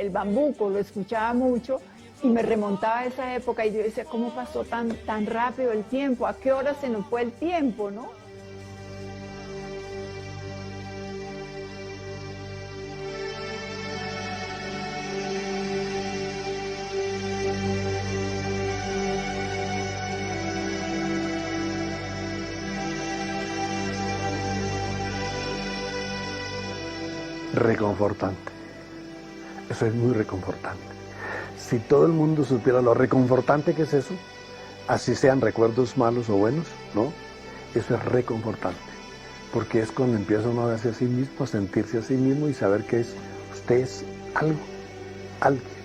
el bambuco, lo escuchaba mucho y me remontaba a esa época y yo decía, ¿cómo pasó tan rápido el tiempo? ¿A qué hora se nos fue el tiempo, no? Reconfortante. Eso es muy reconfortante. Si todo el mundo supiera lo reconfortante que es eso, así sean recuerdos malos o buenos, ¿no? Eso es reconfortante. Porque es cuando empieza uno a verse a sí mismo, a sentirse a sí mismo y saber que usted es algo, alguien.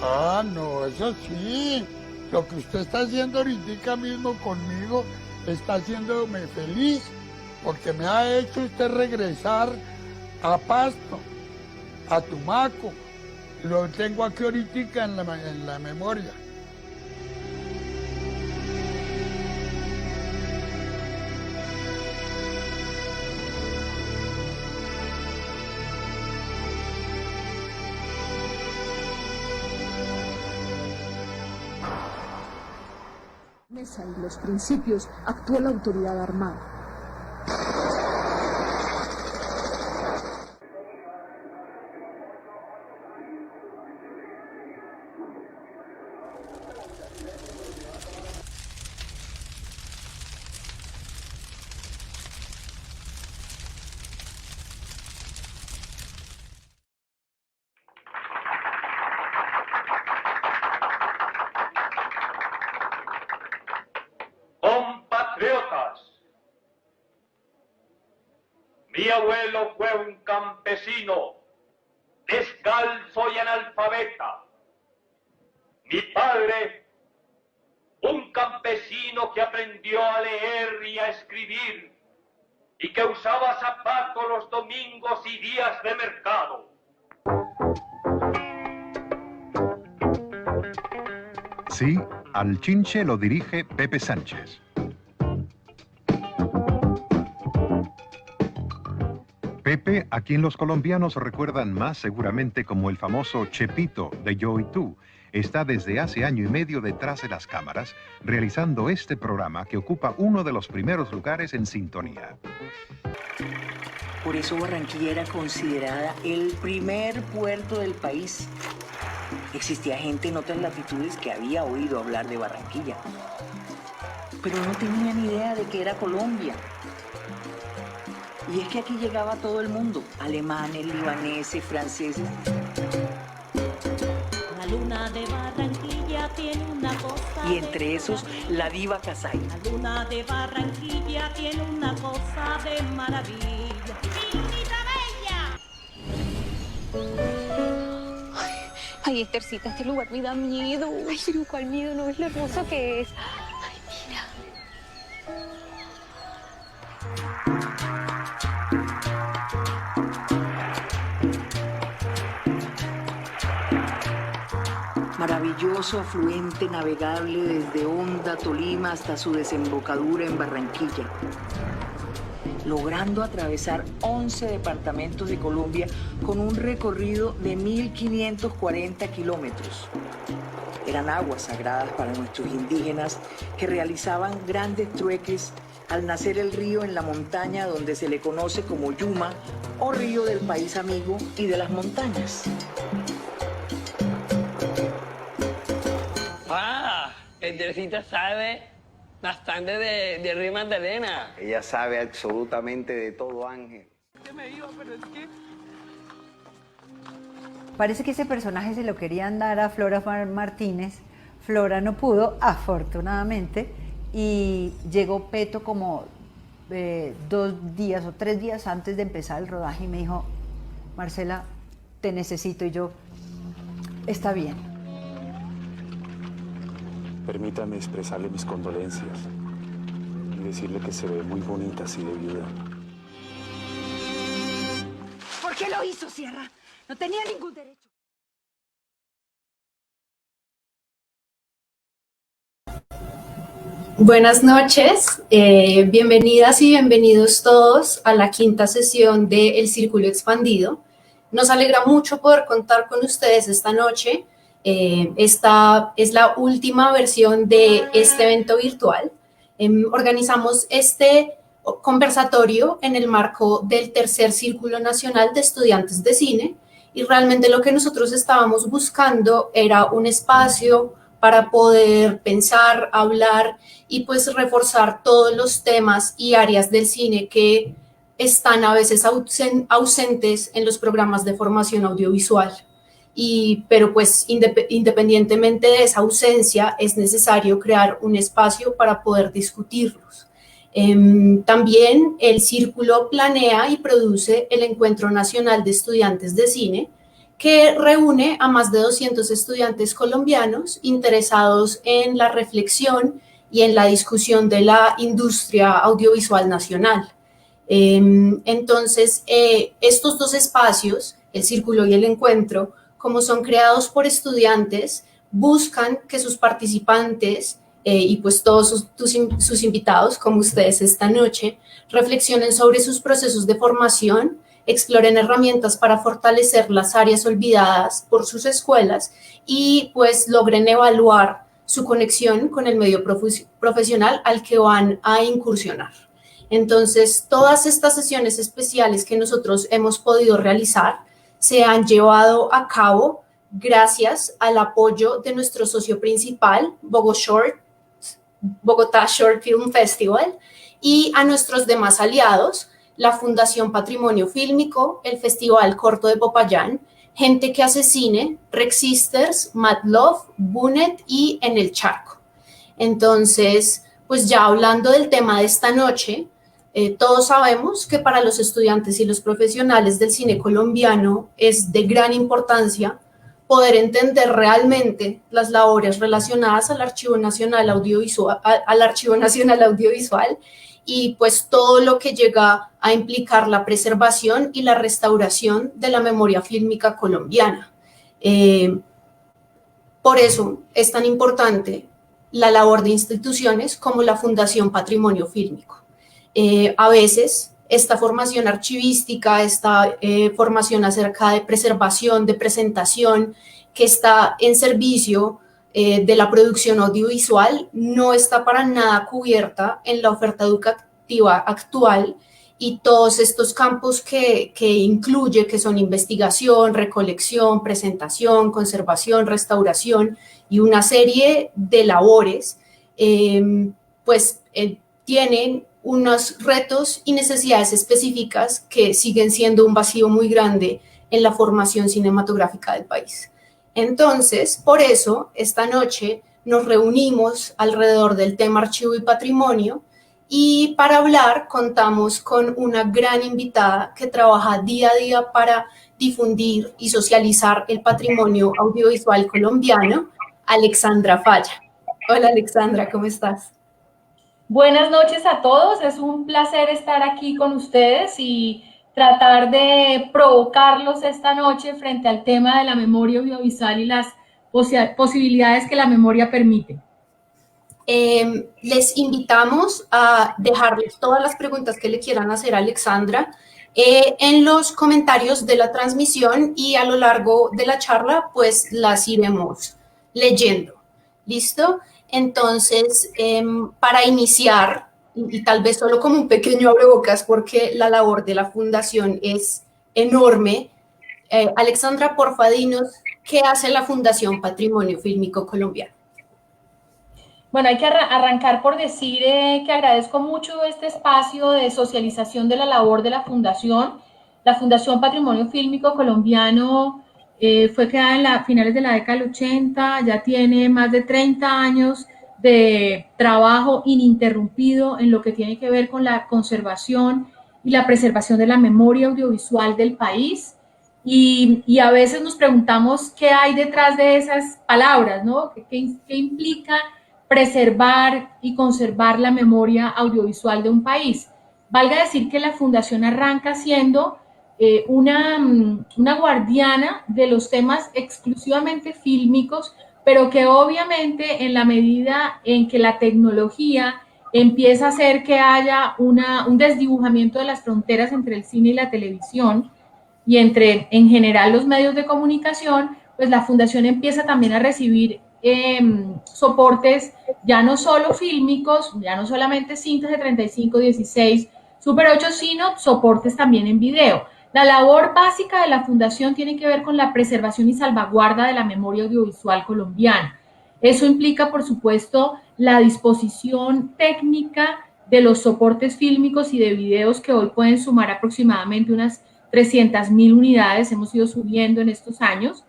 Ah, no, eso sí. Lo que usted está haciendo ahorita mismo conmigo está haciéndome feliz, porque me ha hecho usted regresar a Pasto, a Tumaco. Lo tengo aquí ahorita en la memoria. Y los principios actuó la autoridad armada. Compatriotas, mi abuelo fue un campesino, descalzo y analfabeta. Mi padre, un campesino que aprendió a leer y a escribir y que usaba zapatos los domingos y días de mercado. Sí, al Chinche lo dirige Pepe Sánchez. Pepe, a quien los colombianos recuerdan más seguramente como el famoso Chepito de Yo y Tú, está desde hace año y medio detrás de las cámaras, realizando este programa que ocupa uno de los primeros lugares en sintonía. Por eso Barranquilla era considerada el primer puerto del país. Existía gente en otras latitudes que había oído hablar de Barranquilla, pero no tenían ni idea de que era Colombia. Y es que aquí llegaba todo el mundo, alemanes, libaneses, franceses. La luna de Barranquilla tiene una cosa. Y entre esos, la diva Casay. La luna de Barranquilla tiene una cosa de maravilla. ¡Mi lunita bella! Ay, Estercita, este lugar me da miedo. Ay, pero cuál miedo, no ves lo hermoso que es. Ay, mira. Maravilloso afluente navegable desde Honda, Tolima, hasta su desembocadura en Barranquilla, logrando atravesar 11 departamentos de Colombia con un recorrido de 1.540 kilómetros. Eran aguas sagradas para nuestros indígenas que realizaban grandes trueques al nacer el río en la montaña donde se le conoce como Yuma o río del país amigo y de las montañas. Teresita sabe bastante de Río Magdalena. Ella sabe absolutamente de todo, Ángel. Parece que ese personaje se lo querían dar a Flora Martínez. Flora no pudo, afortunadamente, y llegó Peto como 2 días o 3 días antes de empezar el rodaje y me dijo, Marcela, te necesito. Y yo, está bien. Permítame expresarle mis condolencias y decirle que se ve muy bonita así de viuda. ¿Por qué lo hizo, Sierra? No tenía ningún derecho. Buenas noches, bienvenidas y bienvenidos todos a la quinta sesión de El Círculo Expandido. Nos alegra mucho poder contar con ustedes esta noche. Esta es la última versión de este evento virtual. Organizamos este conversatorio en el marco del tercer Círculo Nacional de Estudiantes de Cine y realmente lo que nosotros estábamos buscando era un espacio para poder pensar, hablar y pues reforzar todos los temas y áreas del cine que están a veces ausentes en los programas de formación audiovisual. Pero pues independientemente de esa ausencia es necesario crear un espacio para poder discutirlos. También el Círculo planea y produce el Encuentro Nacional de Estudiantes de Cine, que reúne a más de 200 estudiantes colombianos interesados en la reflexión y en la discusión de la industria audiovisual nacional. Entonces, estos dos espacios, el Círculo y el Encuentro, como son creados por estudiantes, buscan que sus participantes y pues todos sus invitados, como ustedes esta noche, reflexionen sobre sus procesos de formación, exploren herramientas para fortalecer las áreas olvidadas por sus escuelas y pues logren evaluar su conexión con el medio profesional al que van a incursionar. Entonces, todas estas sesiones especiales que nosotros hemos podido realizar se han llevado a cabo gracias al apoyo de nuestro socio principal, Bogotá Short Film Festival, y a nuestros demás aliados, la Fundación Patrimonio Fílmico, el Festival Corto de Popayán, Gente que hace cine, Rex Sisters, Mad Love, Bunet y En el Charco. Entonces, pues ya hablando del tema de esta noche, todos sabemos que para los estudiantes y los profesionales del cine colombiano es de gran importancia poder entender realmente las labores relacionadas al Archivo Nacional Audiovisual, y pues todo lo que llega a implicar la preservación y la restauración de la memoria fílmica colombiana. Por eso es tan importante la labor de instituciones como la Fundación Patrimonio Fílmico. A veces esta formación archivística, esta formación acerca de preservación, de presentación, que está en servicio de la producción audiovisual, no está para nada cubierta en la oferta educativa actual, y todos estos campos que incluye, que son investigación, recolección, presentación, conservación, restauración y una serie de labores, tienen unos retos y necesidades específicas que siguen siendo un vacío muy grande en la formación cinematográfica del país. Entonces, por eso, esta noche nos reunimos alrededor del tema archivo y patrimonio, y para hablar contamos con una gran invitada que trabaja día a día para difundir y socializar el patrimonio audiovisual colombiano, Alexandra Falla. Hola Alexandra, ¿cómo estás? Buenas noches a todos, es un placer estar aquí con ustedes y tratar de provocarlos esta noche frente al tema de la memoria audiovisual y las posibilidades que la memoria permite. Les invitamos a dejarles todas las preguntas que le quieran hacer a Alexandra en los comentarios de la transmisión, y a lo largo de la charla pues las iremos leyendo. ¿Listo? Entonces, para iniciar, y tal vez solo como un pequeño abrebocas porque la labor de la Fundación es enorme, Alexandra, porfa, dinos, ¿qué hace la Fundación Patrimonio Fílmico Colombiano? Bueno, hay que arrancar por decir que agradezco mucho este espacio de socialización de la labor de la Fundación. La Fundación Patrimonio Fílmico Colombiano fue creada en finales de la década del 80, ya tiene más de 30 años de trabajo ininterrumpido en lo que tiene que ver con la conservación y la preservación de la memoria audiovisual del país. Y a veces nos preguntamos qué hay detrás de esas palabras, ¿no? ¿Qué implica preservar y conservar la memoria audiovisual de un país? Valga decir que la Fundación arranca siendo una guardiana de los temas exclusivamente fílmicos, pero que obviamente en la medida en que la tecnología empieza a hacer que haya un desdibujamiento de las fronteras entre el cine y la televisión y entre, en general, los medios de comunicación, pues la Fundación empieza también a recibir soportes ya no solo fílmicos, ya no solamente cintas de 35, 16, Super 8, sino soportes también en video. La labor básica de la Fundación tiene que ver con la preservación y salvaguarda de la memoria audiovisual colombiana. Eso implica, por supuesto, la disposición técnica de los soportes fílmicos y de videos que hoy pueden sumar aproximadamente unas 300.000 unidades, hemos ido subiendo en estos años.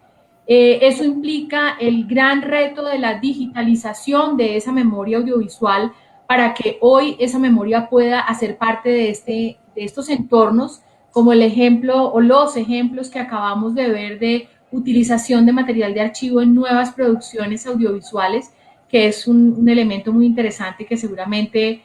Eso implica el gran reto de la digitalización de esa memoria audiovisual para que hoy esa memoria pueda hacer parte de estos entornos, como el ejemplo o los ejemplos que acabamos de ver de utilización de material de archivo en nuevas producciones audiovisuales, que es un elemento muy interesante que seguramente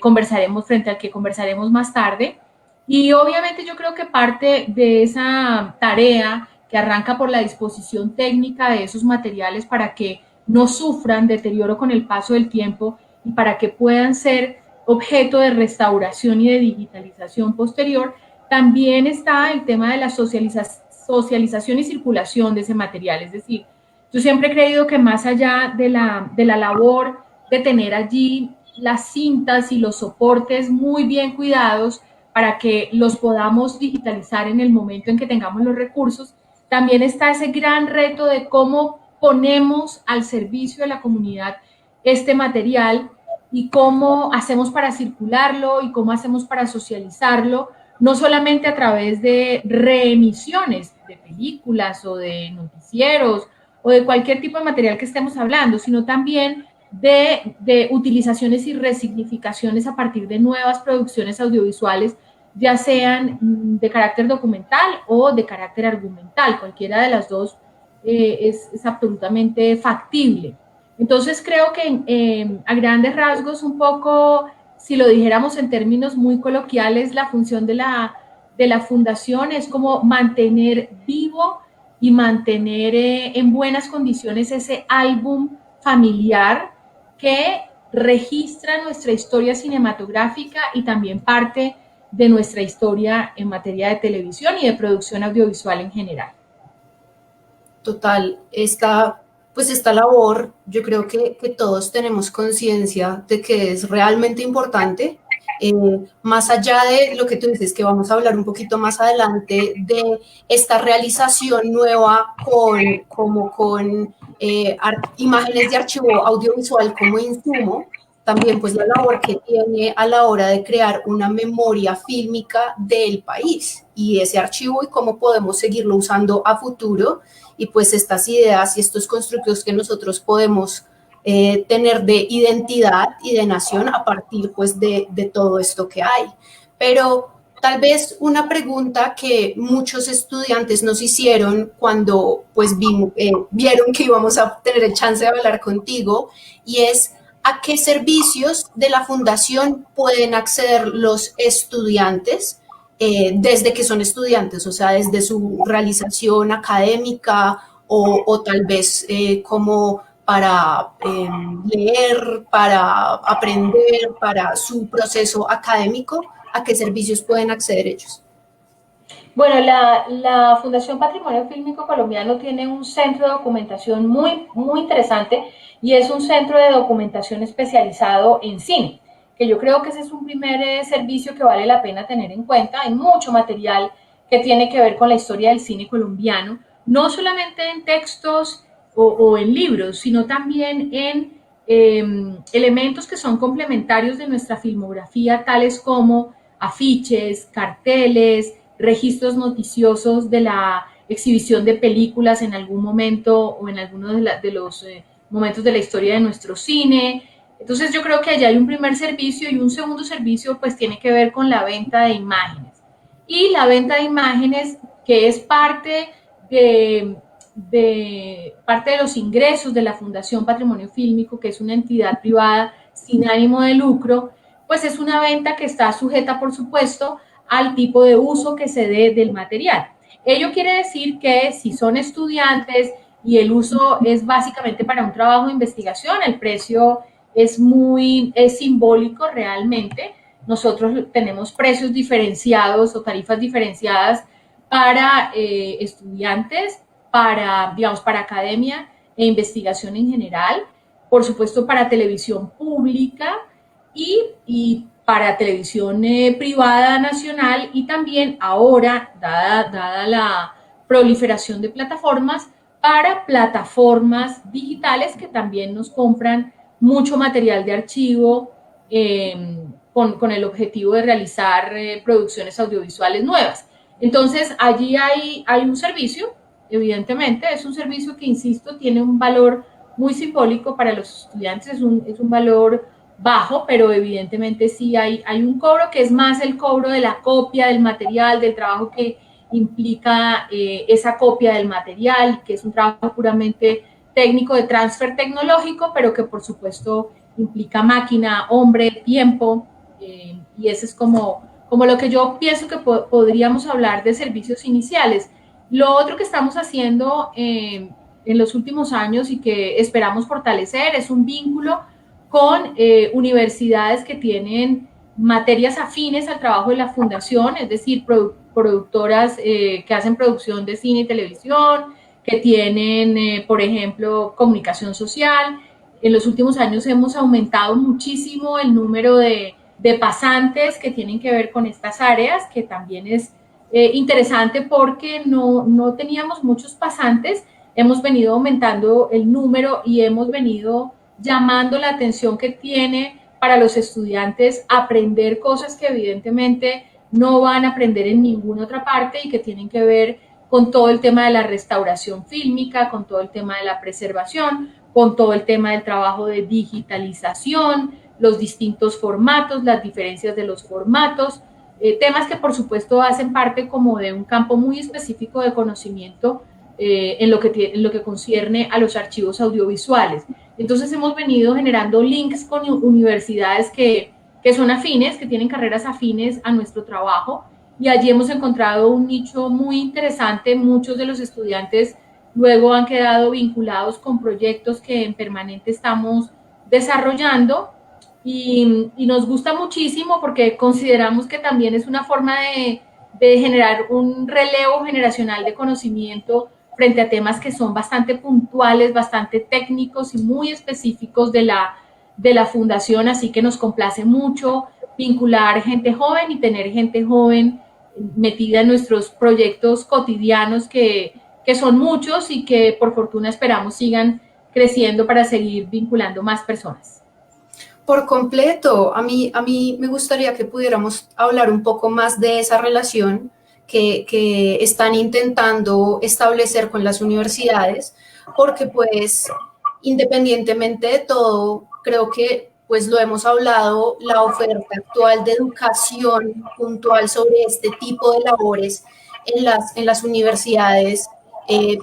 conversaremos frente al que conversaremos más tarde. Y obviamente yo creo que parte de esa tarea que arranca por la disposición técnica de esos materiales para que no sufran deterioro con el paso del tiempo y para que puedan ser objeto de restauración y de digitalización posterior, también está el tema de la socialización y circulación de ese material. Es decir, yo siempre he creído que más allá de la labor de tener allí las cintas y los soportes muy bien cuidados para que los podamos digitalizar en el momento en que tengamos los recursos, también está ese gran reto de cómo ponemos al servicio de la comunidad este material y cómo hacemos para circularlo y cómo hacemos para socializarlo, no solamente a través de reemisiones de películas o de noticieros o de cualquier tipo de material que estemos hablando, sino también de utilizaciones y resignificaciones a partir de nuevas producciones audiovisuales, ya sean de carácter documental o de carácter argumental. Cualquiera de las dos es absolutamente factible. Entonces creo que a grandes rasgos, un poco, si lo dijéramos en términos muy coloquiales, la función de la Fundación es como mantener vivo y mantener en buenas condiciones ese álbum familiar que registra nuestra historia cinematográfica y también parte de nuestra historia en materia de televisión y de producción audiovisual en general. Total, esta labor, yo creo que todos tenemos conciencia de que es realmente importante, más allá de lo que tú dices, que vamos a hablar un poquito más adelante, de esta realización nueva con imágenes de archivo audiovisual como insumo, también pues la labor que tiene a la hora de crear una memoria fílmica del país y ese archivo y cómo podemos seguirlo usando a futuro y pues estas ideas y estos constructos que nosotros podemos tener de identidad y de nación a partir pues de todo esto que hay. Pero tal vez una pregunta que muchos estudiantes nos hicieron cuando pues vieron que íbamos a tener el chance de hablar contigo y es ¿a qué servicios de la Fundación pueden acceder los estudiantes desde que son estudiantes? O sea, desde su realización académica o tal vez como para leer, para aprender, para su proceso académico, ¿a qué servicios pueden acceder ellos? Bueno, la Fundación Patrimonio Fílmico Colombiano tiene un centro de documentación muy, muy interesante y es un centro de documentación especializado en cine, que yo creo que ese es un primer servicio que vale la pena tener en cuenta. Hay mucho material que tiene que ver con la historia del cine colombiano, no solamente en textos o en libros, sino también en elementos que son complementarios de nuestra filmografía, tales como afiches, carteles, registros noticiosos de la exhibición de películas en algún momento o en alguno de los momentos de la historia de nuestro cine. Entonces yo creo que allá hay un primer servicio y un segundo servicio pues tiene que ver con la venta de imágenes. Y la venta de imágenes que es parte de los ingresos de la Fundación Patrimonio Fílmico, que es una entidad privada sin ánimo de lucro, pues es una venta que está sujeta, por supuesto, al tipo de uso que se dé del material. Ello quiere decir que si son estudiantes y el uso es básicamente para un trabajo de investigación, el precio es simbólico realmente. Nosotros tenemos precios diferenciados o tarifas diferenciadas para estudiantes, para academia e investigación en general, por supuesto para televisión pública y para televisión privada nacional, y también ahora, dada la proliferación de plataformas, para plataformas digitales que también nos compran mucho material de archivo con el objetivo de realizar producciones audiovisuales nuevas. Entonces, allí hay un servicio, evidentemente, es un servicio que, insisto, tiene un valor muy simbólico para los estudiantes, es un valor bajo, pero evidentemente sí hay un cobro que es más el cobro de la copia del material, del trabajo que implica esa copia del material, que es un trabajo puramente técnico de transfer tecnológico, pero que por supuesto implica máquina, hombre, tiempo, y ese es como lo que yo pienso que podríamos hablar de servicios iniciales. Lo otro que estamos haciendo en los últimos años y que esperamos fortalecer es un vínculo con universidades que tienen materias afines al trabajo de la fundación, es decir, productoras que hacen producción de cine y televisión, que tienen, por ejemplo, comunicación social. En los últimos años hemos aumentado muchísimo el número de pasantes que tienen que ver con estas áreas, que también es interesante porque no teníamos muchos pasantes. Hemos venido aumentando el número y hemos venido llamando la atención que tiene para los estudiantes aprender cosas que evidentemente no van a aprender en ninguna otra parte y que tienen que ver con todo el tema de la restauración fílmica, con todo el tema de la preservación, con todo el tema del trabajo de digitalización, los distintos formatos, las diferencias de los formatos, temas que por supuesto hacen parte como de un campo muy específico de conocimiento en lo que concierne a los archivos audiovisuales. Entonces hemos venido generando links con universidades que son afines, que tienen carreras afines a nuestro trabajo, y allí hemos encontrado un nicho muy interesante. Muchos de los estudiantes luego han quedado vinculados con proyectos que en permanente estamos desarrollando, y nos gusta muchísimo porque consideramos que también es una forma de generar un relevo generacional de conocimiento frente a temas que son bastante puntuales, bastante técnicos y muy específicos de la fundación, así que nos complace mucho vincular gente joven y tener gente joven metida en nuestros proyectos cotidianos, que son muchos y que por fortuna esperamos sigan creciendo para seguir vinculando más personas. Por completo, a mí me gustaría que pudiéramos hablar un poco más de esa relación que están intentando establecer con las universidades, porque pues independientemente de todo, creo que pues lo hemos hablado, la oferta actual de educación puntual sobre este tipo de labores en las universidades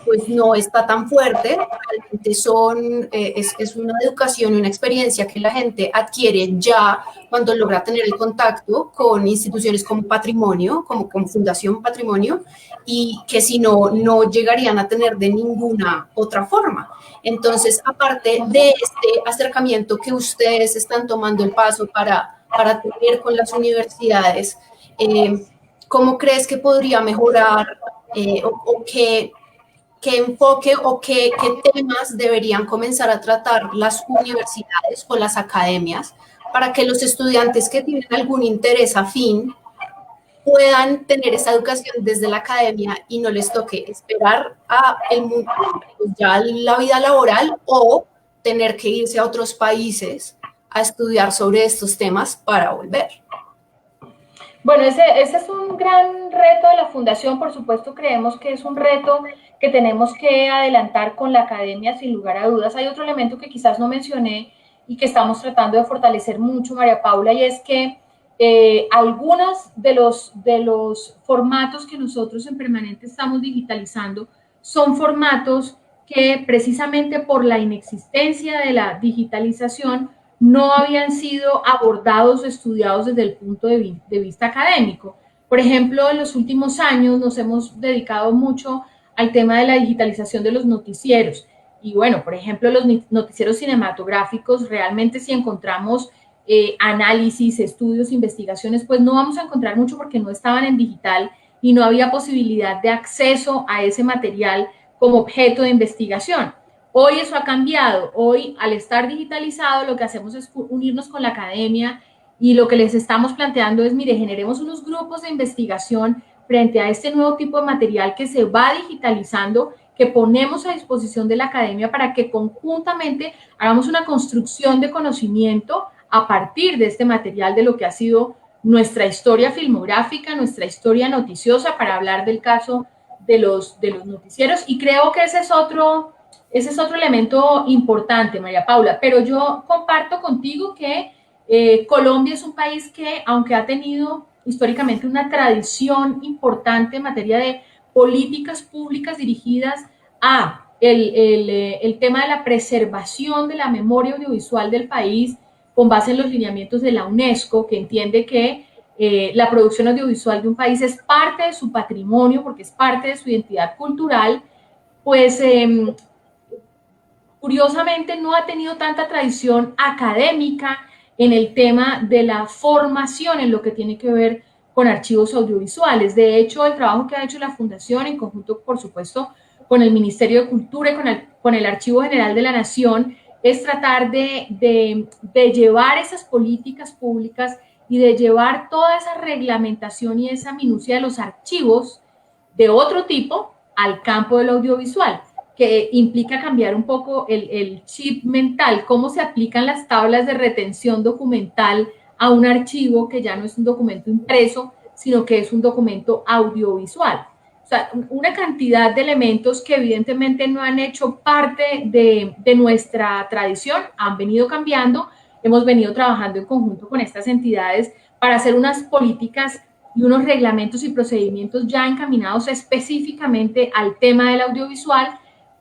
pues no está tan fuerte. Realmente es una educación y una experiencia que la gente adquiere ya cuando logra tener el contacto con instituciones como Patrimonio, como con Fundación Patrimonio, y que si no, no llegarían a tener de ninguna otra forma. Entonces, aparte de este acercamiento que ustedes están tomando el paso para tener con las universidades, ¿cómo crees que podría mejorar o qué enfoque o qué temas deberían comenzar a tratar las universidades o las academias para que los estudiantes que tienen algún interés afín puedan tener esa educación desde la academia y no les toque esperar a ya la vida laboral o tener que irse a otros países a estudiar sobre estos temas para volver? Bueno, ese es un gran reto de la Fundación. Por supuesto, creemos que es un reto que tenemos que adelantar con la academia, sin lugar a dudas. Hay otro elemento que quizás no mencioné y que estamos tratando de fortalecer mucho, María Paula, y es que algunos de los formatos que nosotros en permanente estamos digitalizando son formatos que precisamente por la inexistencia de la digitalización no habían sido abordados o estudiados desde el punto de vista académico. Por ejemplo, en los últimos años nos hemos dedicado mucho al tema de la digitalización de los noticieros. Y bueno, por ejemplo, los noticieros cinematográficos, realmente si encontramos análisis, estudios, investigaciones, pues no vamos a encontrar mucho porque no estaban en digital y no había posibilidad de acceso a ese material como objeto de investigación. Hoy eso ha cambiado. Hoy, al estar digitalizado, lo que hacemos es unirnos con la academia y lo que les estamos planteando es, mire, generemos unos grupos de investigación frente a este nuevo tipo de material que se va digitalizando, que ponemos a disposición de la academia para que conjuntamente hagamos una construcción de conocimiento a partir de este material de lo que ha sido nuestra historia filmográfica, nuestra historia noticiosa, para hablar del caso de los noticieros. Y creo que ese es otro elemento importante, María Paula. Pero yo comparto contigo que Colombia es un país que, aunque ha tenido históricamente una tradición importante en materia de políticas públicas dirigidas a el tema de la preservación de la memoria audiovisual del país, con base en los lineamientos de la UNESCO, que entiende que la producción audiovisual de un país es parte de su patrimonio, porque es parte de su identidad cultural, pues curiosamente no ha tenido tanta tradición académica en el tema de la formación en lo que tiene que ver con archivos audiovisuales. De hecho, el trabajo que ha hecho la Fundación, en conjunto, por supuesto, con el Ministerio de Cultura y con el Archivo General de la Nación, es tratar de llevar esas políticas públicas y de llevar toda esa reglamentación y esa minucia de los archivos de otro tipo al campo del audiovisual, que implica cambiar un poco el chip mental, cómo se aplican las tablas de retención documental a un archivo que ya no es un documento impreso, sino que es un documento audiovisual. O sea, una cantidad de elementos que evidentemente no han hecho parte de nuestra tradición, han venido cambiando. Hemos venido trabajando en conjunto con estas entidades para hacer unas políticas y unos reglamentos y procedimientos ya encaminados específicamente al tema del audiovisual,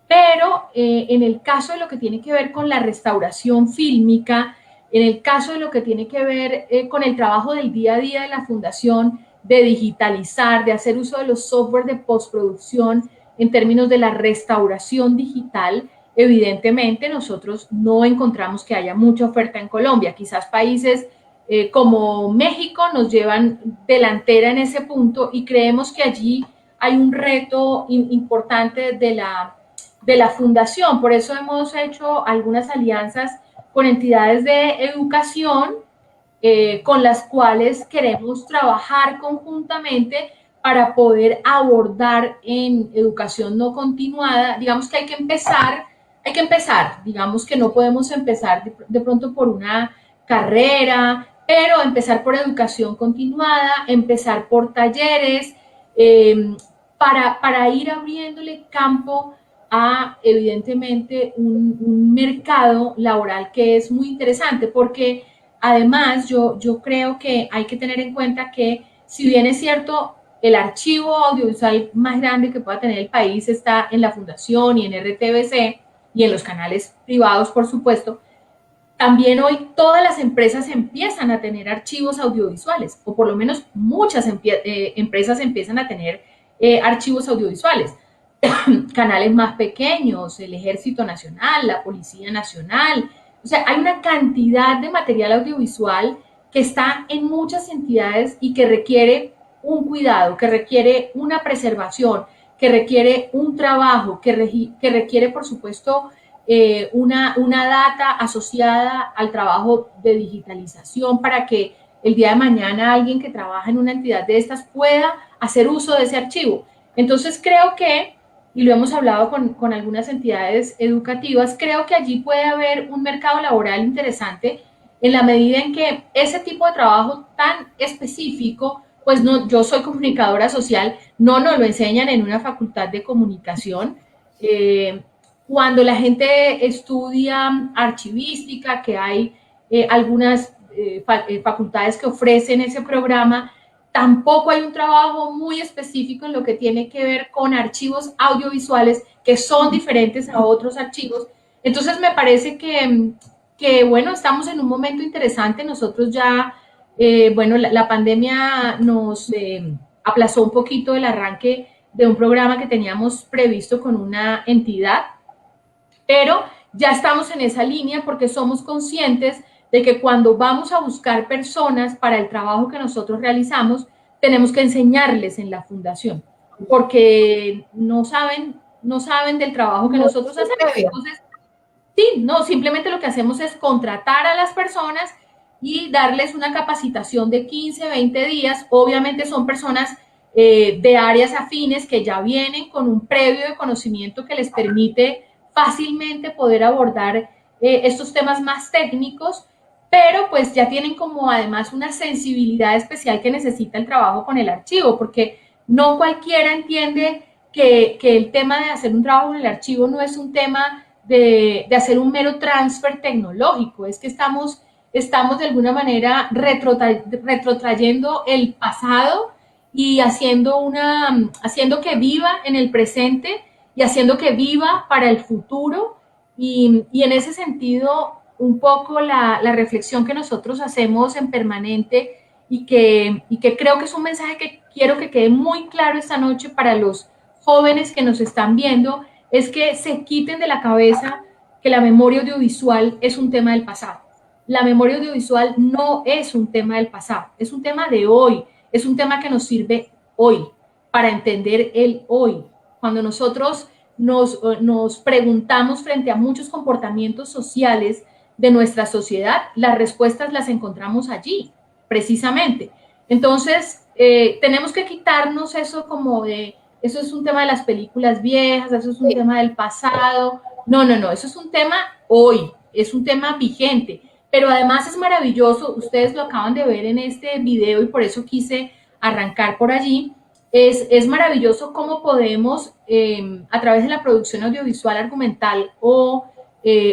pero en el caso de lo que tiene que ver con la restauración fílmica, en el caso de lo que tiene que ver con el trabajo del día a día de la Fundación, de digitalizar, de hacer uso de los software de postproducción en términos de la restauración digital, evidentemente nosotros no encontramos que haya mucha oferta en Colombia. Quizás países como México nos llevan delantera en ese punto y creemos que allí hay un reto importante de la Fundación. Por eso hemos hecho algunas alianzas con entidades de educación con las cuales queremos trabajar conjuntamente para poder abordar en educación no continuada. Digamos que hay que empezar, digamos que no podemos empezar de pronto por una carrera, pero empezar por educación continuada, empezar por talleres, para ir abriéndole campo a, evidentemente, un mercado laboral que es muy interesante, porque además yo creo que hay que tener en cuenta que, si bien es cierto, el archivo audiovisual más grande que pueda tener el país está en la Fundación y en RTBC y en los canales privados, por supuesto, también hoy todas las empresas empiezan a tener archivos audiovisuales, o por lo menos muchas empresas empiezan a tener archivos audiovisuales. Canales más pequeños, el Ejército Nacional, la Policía Nacional. O sea, hay una cantidad de material audiovisual que está en muchas entidades y que requiere un cuidado, que requiere una preservación, que requiere un trabajo, que requiere, por supuesto, una data asociada al trabajo de digitalización para que el día de mañana alguien que trabaja en una entidad de estas pueda hacer uso de ese archivo. Entonces creo que, y lo hemos hablado con algunas entidades educativas, creo que allí puede haber un mercado laboral interesante en la medida en que ese tipo de trabajo tan específico, pues no, yo soy comunicadora social, no nos lo enseñan en una facultad de comunicación. Cuando la gente estudia archivística, que hay algunas facultades que ofrecen ese programa, tampoco hay un trabajo muy específico en lo que tiene que ver con archivos audiovisuales que son diferentes a otros archivos. Entonces me parece que bueno, estamos en un momento interesante. Nosotros ya Bueno, la pandemia nos aplazó un poquito el arranque de un programa que teníamos previsto con una entidad, pero ya estamos en esa línea porque somos conscientes de que cuando vamos a buscar personas para el trabajo que nosotros realizamos, tenemos que enseñarles en la fundación, porque no saben del trabajo que nosotros hacemos. Entonces, sí, no, simplemente lo que hacemos es contratar a las personas y darles una capacitación de 15, 20 días. Obviamente son personas de áreas afines que ya vienen con un previo de conocimiento que les permite fácilmente poder abordar estos temas más técnicos, pero pues ya tienen como además una sensibilidad especial que necesita el trabajo con el archivo, porque no cualquiera entiende que el tema de hacer un trabajo en el archivo no es un tema de hacer un mero transfer tecnológico, es que estamos de alguna manera retrotrayendo el pasado y haciendo que viva en el presente y haciendo que viva para el futuro. Y en ese sentido, un poco la reflexión que nosotros hacemos en permanente y que creo que es un mensaje que quiero que quede muy claro esta noche para los jóvenes que nos están viendo, es que se quiten de la cabeza que la memoria audiovisual es un tema del pasado. La memoria audiovisual no es un tema del pasado, es un tema de hoy, es un tema que nos sirve hoy, para entender el hoy. Cuando nosotros nos preguntamos frente a muchos comportamientos sociales de nuestra sociedad, las respuestas las encontramos allí, precisamente. Entonces, tenemos que quitarnos eso como de, eso es un tema de las películas viejas, eso es un tema del pasado. No, eso es un tema hoy, es un tema vigente. Pero además es maravilloso, ustedes lo acaban de ver en este video y por eso quise arrancar por allí, es maravilloso cómo podemos, a través de la producción audiovisual argumental o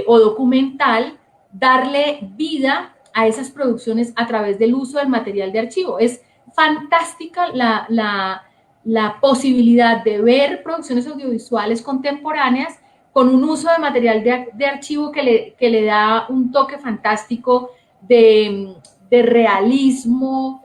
documental, darle vida a esas producciones a través del uso del material de archivo. Es fantástica la posibilidad de ver producciones audiovisuales contemporáneas con un uso de material de archivo que le da un toque fantástico de realismo,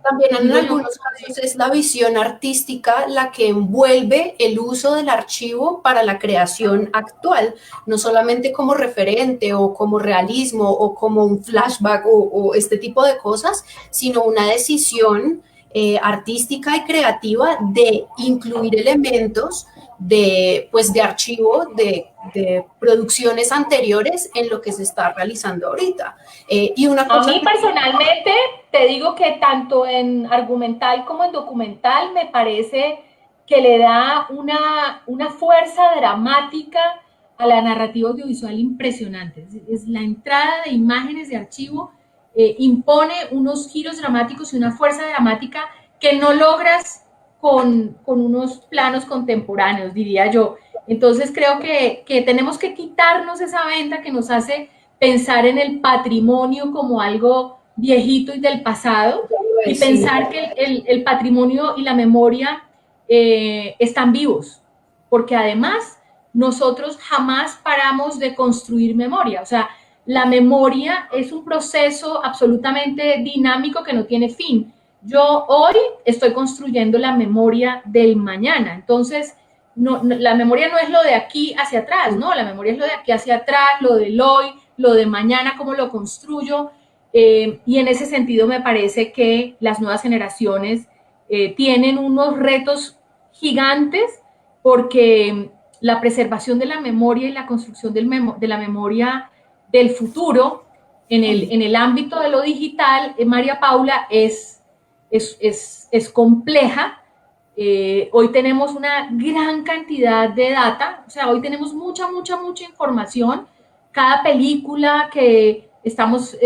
También en algunos casos es la visión artística la que envuelve el uso del archivo para la creación actual, no solamente como referente o como realismo o como un flashback o este tipo de cosas, sino una decisión artística y creativa de incluir elementos de archivo de producciones anteriores en lo que se está realizando ahorita. Y una cosa a mí personalmente te digo que tanto en argumental como en documental me parece que le da una fuerza dramática a la narrativa audiovisual impresionante. Es la entrada de imágenes de archivo impone unos giros dramáticos y una fuerza dramática que no logras con unos planos contemporáneos, diría yo. Entonces creo que tenemos que quitarnos esa venda que nos hace pensar en el patrimonio como algo viejito y del pasado, y pensar que el patrimonio y la memoria están vivos, porque además nosotros jamás paramos de construir memoria. O sea, la memoria es un proceso absolutamente dinámico que no tiene fin. Yo hoy estoy construyendo la memoria del mañana, entonces la memoria no es lo de aquí hacia atrás, no, la memoria es lo de aquí hacia atrás, lo del hoy, lo de mañana, cómo lo construyo, y en ese sentido me parece que las nuevas generaciones tienen unos retos gigantes, porque la preservación de la memoria y la construcción de la memoria del futuro en el ámbito de lo digital, María Paula, es compleja. Hoy tenemos una gran cantidad de data, o sea, hoy tenemos mucha información. Cada película que estamos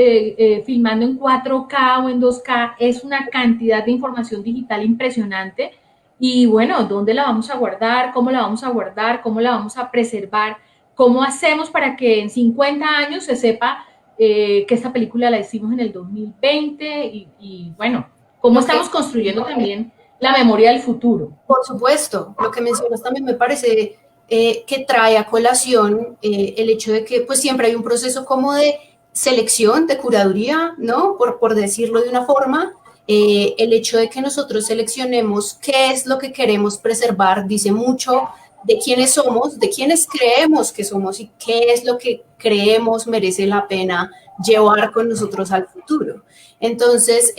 filmando en 4K o en 2K es una cantidad de información digital impresionante. Y bueno, ¿dónde la vamos a guardar? ¿Cómo la vamos a guardar? ¿Cómo la vamos a preservar? ¿Cómo hacemos para que en 50 años se sepa que esta película la hicimos en el 2020? Y bueno, ¿cómo estamos construyendo también la memoria del futuro? Por supuesto, lo que mencionas también me parece que trae a colación el hecho de que pues siempre hay un proceso como de selección, de curaduría, ¿no? Por decirlo de una forma. El hecho de que nosotros seleccionemos qué es lo que queremos preservar dice mucho de quiénes somos, de quiénes creemos que somos y qué es lo que creemos merece la pena llevar con nosotros al futuro. Entonces,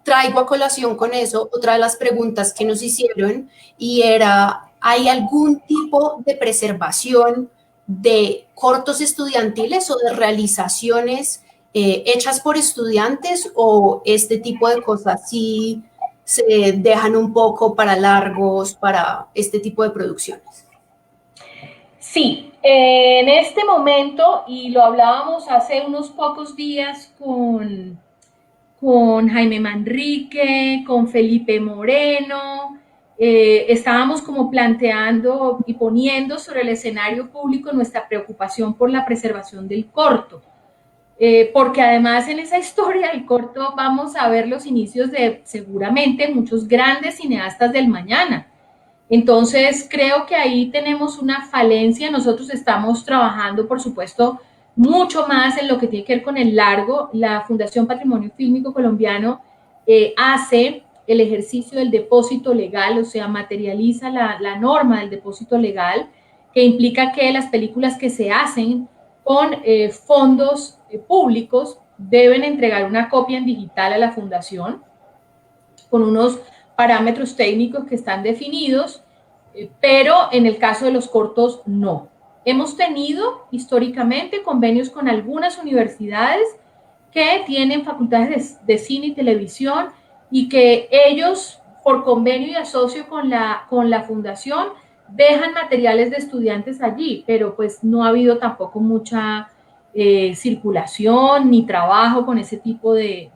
traigo a colación con eso otra de las preguntas que nos hicieron y era, ¿hay algún tipo de preservación de cortos estudiantiles o de realizaciones hechas por estudiantes, o este tipo de cosas sí se dejan un poco para largos, para este tipo de producciones? Sí, en este momento, y lo hablábamos hace unos pocos días con Jaime Manrique, con Felipe Moreno, estábamos como planteando y poniendo sobre el escenario público nuestra preocupación por la preservación del corto. Porque además en esa historia del corto vamos a ver los inicios de seguramente muchos grandes cineastas del mañana. Entonces creo que ahí tenemos una falencia. Nosotros estamos trabajando, por supuesto, mucho más en lo que tiene que ver con el largo. La Fundación Patrimonio Fílmico Colombiano hace el ejercicio del depósito legal, o sea, materializa la norma del depósito legal, que implica que las películas que se hacen con fondos públicos deben entregar una copia en digital a la fundación con unos parámetros técnicos que están definidos, pero en el caso de los cortos no. Hemos tenido históricamente convenios con algunas universidades que tienen facultades de cine y televisión y que ellos, por convenio y asocio con la fundación, dejan materiales de estudiantes allí, pero pues no ha habido tampoco mucha circulación ni trabajo con ese tipo de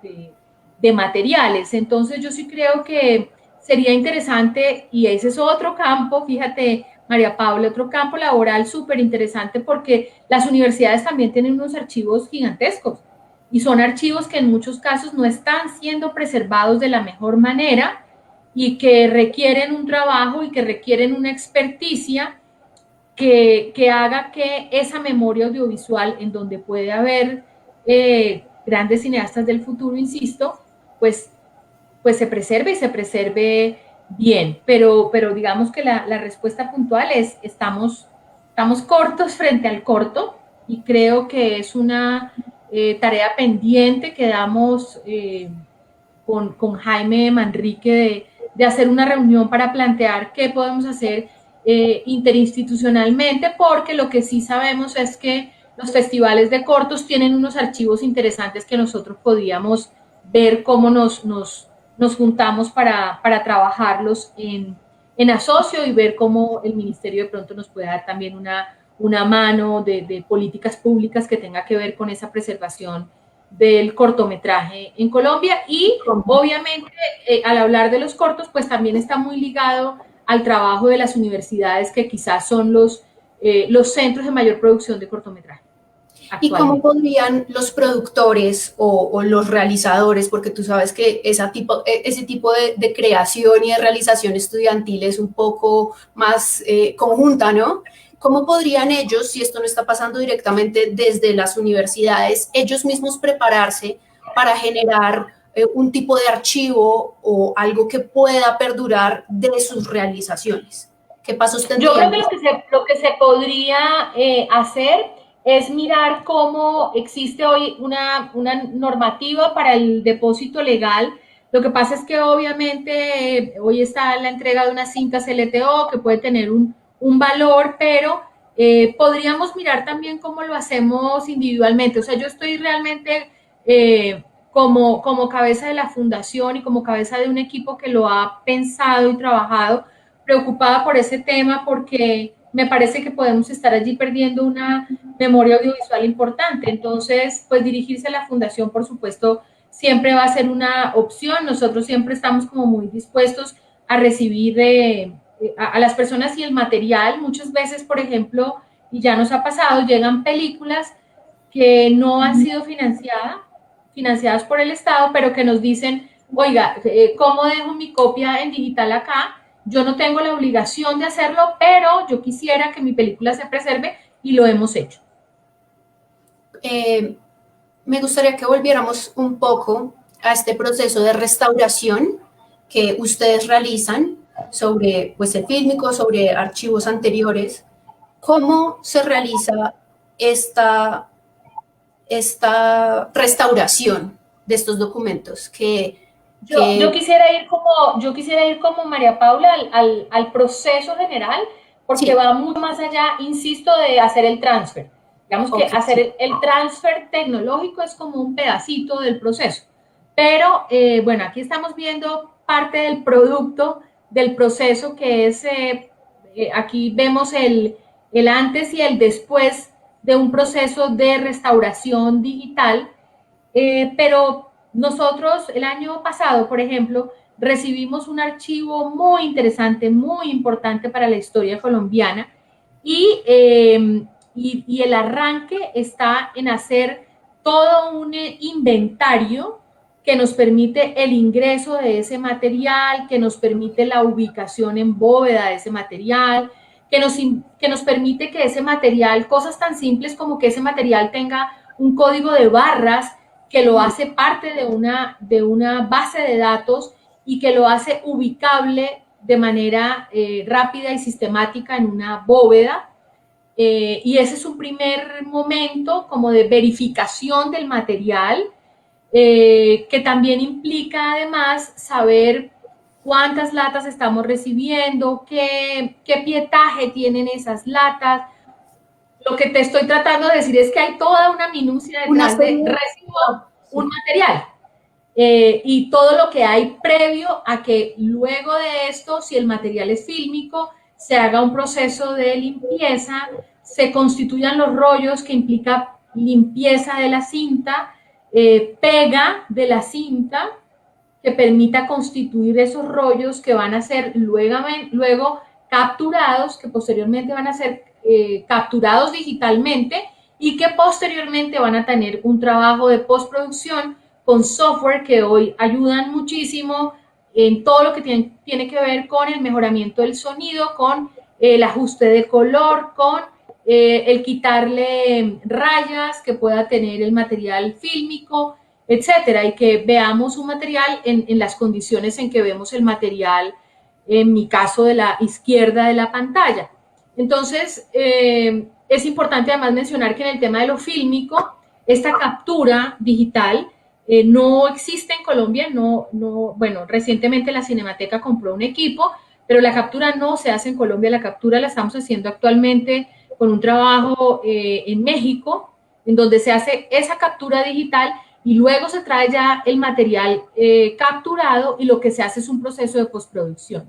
materiales. Entonces yo sí creo que sería interesante, y ese es otro campo, fíjate María Paula, otro campo laboral súper interesante, porque las universidades también tienen unos archivos gigantescos y son archivos que en muchos casos no están siendo preservados de la mejor manera y que requieren un trabajo y que requieren una experticia que haga que esa memoria audiovisual, en donde puede haber grandes cineastas del futuro, insisto, pues se preserve y se preserve bien. Pero digamos que la respuesta puntual es estamos cortos frente al corto, y creo que es una tarea pendiente que damos con Jaime Manrique de hacer una reunión para plantear qué podemos hacer interinstitucionalmente, porque lo que sí sabemos es que los festivales de cortos tienen unos archivos interesantes que nosotros podríamos ver cómo nos juntamos para trabajarlos en asocio, y ver cómo el ministerio de pronto nos puede dar también una mano de políticas públicas que tenga que ver con esa preservación del cortometraje en Colombia. Y obviamente al hablar de los cortos, pues también está muy ligado al trabajo de las universidades, que quizás son los centros de mayor producción de cortometraje. ¿Y cómo podrían los productores o los realizadores, porque tú sabes que ese tipo de creación y de realización estudiantil es un poco más conjunta, ¿no? ¿Cómo podrían ellos, si esto no está pasando directamente desde las universidades, ellos mismos prepararse para generar un tipo de archivo o algo que pueda perdurar de sus realizaciones? ¿Qué pasos tendrían? Yo creo que lo que se podría hacer es mirar cómo existe hoy una normativa para el depósito legal. Lo que pasa es que obviamente hoy está la entrega de unas cintas LTO que puede tener un valor, pero podríamos mirar también cómo lo hacemos individualmente. O sea, yo estoy realmente como cabeza de la fundación y como cabeza de un equipo que lo ha pensado y trabajado, preocupada por ese tema, porque me parece que podemos estar allí perdiendo una memoria audiovisual importante. Entonces, pues dirigirse a la fundación, por supuesto, siempre va a ser una opción. Nosotros siempre estamos como muy dispuestos a recibir a las personas y el material. Muchas veces, por ejemplo, y ya nos ha pasado, llegan películas que no han sido financiadas por el Estado, pero que nos dicen, oiga, ¿cómo dejo mi copia en digital acá? Yo no tengo la obligación de hacerlo, pero yo quisiera que mi película se preserve, y lo hemos hecho. me gustaría que volviéramos un poco a este proceso de restauración que ustedes realizan sobre pues, el fílmico, sobre archivos anteriores. ¿Cómo se realiza esta restauración de estos documentos? Yo quisiera ir como María Paula al proceso general, porque va mucho más allá, insisto, de hacer el transfer. Digamos que hacer el transfer tecnológico es como un pedacito del proceso. Pero, bueno, aquí estamos viendo parte del producto del proceso, que es, aquí vemos el antes y el después de un proceso de restauración digital, pero nosotros el año pasado, por ejemplo, recibimos un archivo muy interesante, muy importante para la historia colombiana, y el arranque está en hacer todo un inventario que nos permite el ingreso de ese material, que nos permite la ubicación en bóveda de ese material, que nos permite que ese material, cosas tan simples como que ese material tenga un código de barras que lo hace parte de una base de datos y que lo hace ubicable de manera rápida y sistemática en una bóveda. Y ese es un primer momento como de verificación del material, que también implica además saber cuántas latas estamos recibiendo, qué pietaje tienen esas latas. Lo que te estoy tratando de decir es que hay toda una minucia detrás de recibo un material. Y todo lo que hay previo a que luego de esto, si el material es fílmico, se haga un proceso de limpieza, se constituyan los rollos, que implica limpieza de la cinta, pega de la cinta, que permita constituir esos rollos que van a ser luego capturados, que posteriormente van a ser capturados digitalmente y que posteriormente van a tener un trabajo de postproducción con software que hoy ayudan muchísimo en todo lo que tiene que ver con el mejoramiento del sonido, con el ajuste de color, con el quitarle rayas que pueda tener el material fílmico, etcétera, y que veamos un material en las condiciones en que vemos el material, en mi caso de la izquierda de la pantalla. Entonces, es importante además mencionar que en el tema de lo fílmico, esta captura digital no existe en Colombia, bueno, recientemente la Cinemateca compró un equipo, pero la captura no se hace en Colombia, la captura la estamos haciendo actualmente con un trabajo en México, en donde se hace esa captura digital y luego se trae ya el material capturado y lo que se hace es un proceso de postproducción.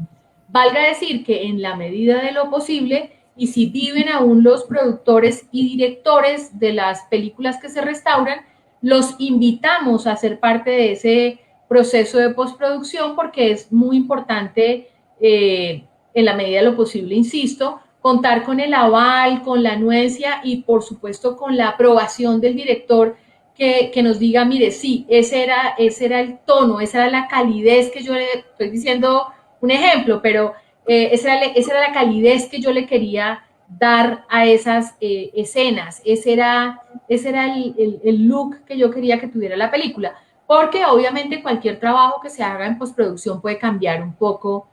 Valga decir que en la medida de lo posible, y si viven aún los productores y directores de las películas que se restauran, los invitamos a ser parte de ese proceso de postproducción, porque es muy importante, en la medida de lo posible, insisto, contar con el aval, con la anuencia y por supuesto con la aprobación del director, que nos diga, mire, sí, ese era el tono, esa era la calidez que yo le estoy diciendo un ejemplo, pero esa era la calidez que yo le quería dar a esas escenas, ese era el look que yo quería que tuviera la película, porque obviamente cualquier trabajo que se haga en postproducción puede cambiar un poco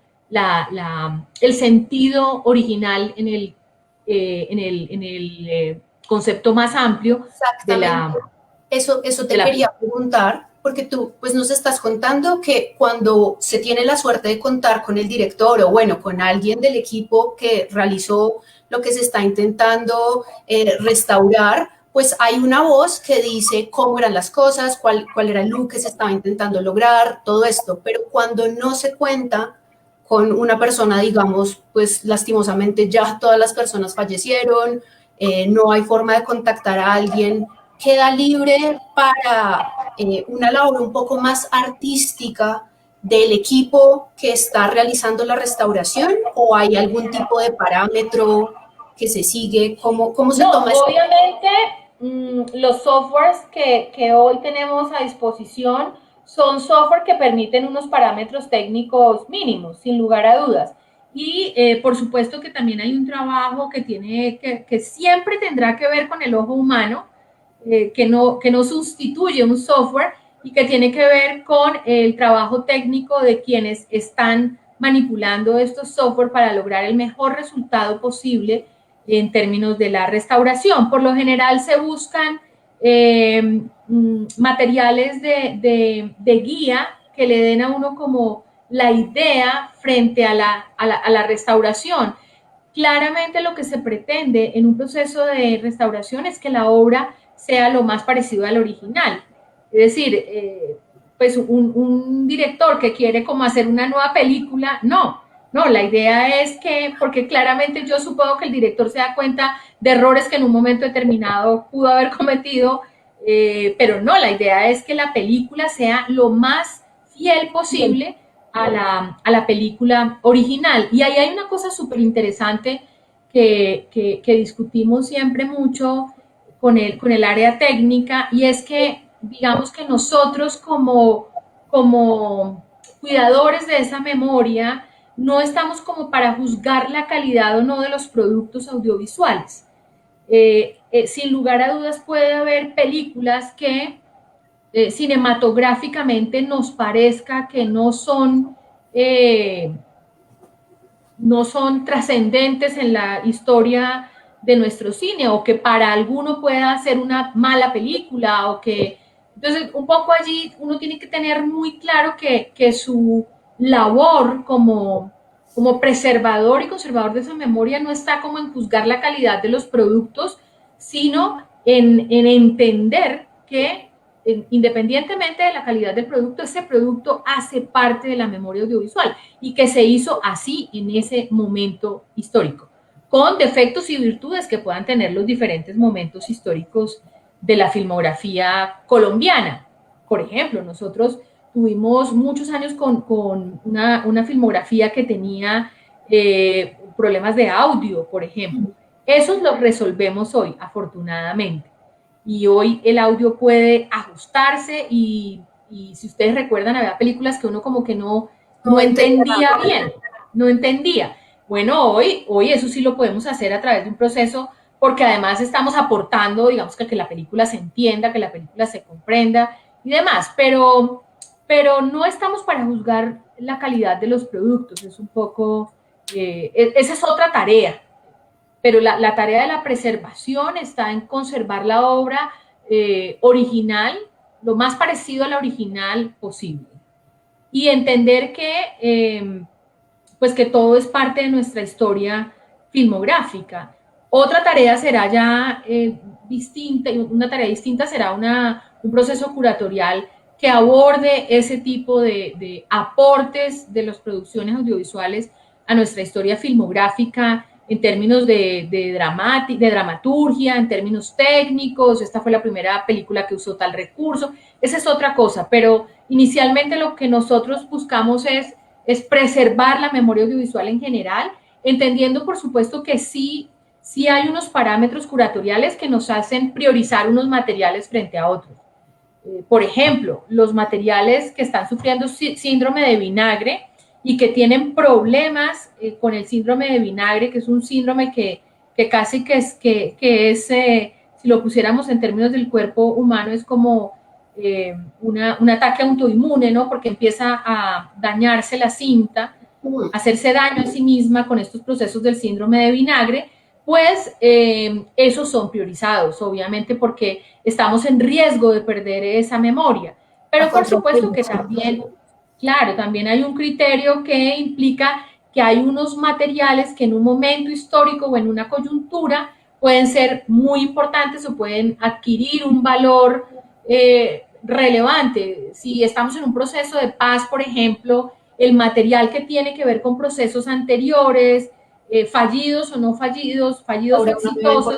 el sentido original en el concepto más amplio de la... Eso te quería preguntar, porque tú pues nos estás contando que cuando se tiene la suerte de contar con el director o bueno, con alguien del equipo que realizó lo que se está intentando restaurar, pues hay una voz que dice cómo eran las cosas, cuál era el look que se estaba intentando lograr, todo esto. Pero cuando no se cuenta con una persona, digamos, pues lastimosamente ya todas las personas fallecieron, no hay forma de contactar a alguien, queda libre para una labor un poco más artística del equipo que está realizando la restauración, o hay algún tipo de parámetro que se sigue? ¿Cómo se toma esto? Obviamente, los softwares que hoy tenemos a disposición son software que permiten unos parámetros técnicos mínimos, sin lugar a dudas. Y por supuesto que también hay un trabajo que siempre tendrá que ver con el ojo humano, que no sustituye un software y que tiene que ver con el trabajo técnico de quienes están manipulando estos software para lograr el mejor resultado posible en términos de la restauración. Por lo general se buscan materiales de guía que le den a uno como la idea frente a la restauración. Claramente lo que se pretende en un proceso de restauración es que la obra sea lo más parecido al original. Es decir, pues un director que quiere como hacer una nueva película, no, la idea es que, porque claramente yo supongo que el director se da cuenta de errores que en un momento determinado pudo haber cometido, pero no, la idea es que la película sea lo más fiel posible a la película original. Y ahí hay una cosa súper interesante que discutimos siempre mucho con el área técnica, y es que digamos que nosotros como cuidadores de esa memoria no estamos como para juzgar la calidad o no de los productos audiovisuales. Sin lugar a dudas puede haber películas que cinematográficamente nos parezca que no son trascendentes en la historia de nuestro cine, o que para alguno pueda ser una mala película, o que... Entonces, un poco allí uno tiene que tener muy claro que su labor como preservador y conservador de esa memoria no está como en juzgar la calidad de los productos, sino en entender que independientemente de la calidad del producto, ese producto hace parte de la memoria audiovisual y que se hizo así en ese momento histórico, con defectos y virtudes que puedan tener los diferentes momentos históricos de la filmografía colombiana. Por ejemplo, nosotros tuvimos muchos años con una filmografía que tenía problemas de audio, por ejemplo. Esos los resolvemos hoy, afortunadamente. Y hoy el audio puede ajustarse y si ustedes recuerdan, había películas que uno como que no entendía bien, no entendía. Bueno, hoy eso sí lo podemos hacer a través de un proceso, porque además estamos aportando, digamos, que la película se entienda, que la película se comprenda y demás, pero no estamos para juzgar la calidad de los productos, es un poco, esa es otra tarea, pero la tarea de la preservación está en conservar la obra original, lo más parecido a la original posible, y entender que, pues que todo es parte de nuestra historia filmográfica. Otra tarea será ya distinta, una tarea distinta será un proceso curatorial que aborde ese tipo de aportes de las producciones audiovisuales a nuestra historia filmográfica en términos de dramaturgia, en términos técnicos. Esta fue la primera película que usó tal recurso. Esa es otra cosa, pero inicialmente lo que nosotros buscamos es preservar la memoria audiovisual en general, entendiendo, por supuesto, que sí hay unos parámetros curatoriales que nos hacen priorizar unos materiales frente a otros. Por ejemplo, los materiales que están sufriendo síndrome de vinagre y que tienen problemas con el síndrome de vinagre, que es un síndrome que casi que es si lo pusiéramos en términos del cuerpo humano, es como un ataque autoinmune, ¿no? Porque empieza a dañarse la cinta, a hacerse daño a sí misma con estos procesos del síndrome de vinagre. Pues esos son priorizados, obviamente, porque estamos en riesgo de perder esa memoria. Pero por supuesto que también, claro, también hay un criterio que implica que hay unos materiales que en un momento histórico o en una coyuntura pueden ser muy importantes o pueden adquirir un valor relevante. Si estamos en un proceso de paz, por ejemplo, el material que tiene que ver con procesos anteriores, fallidos o no fallidos, fallidos o exitosos,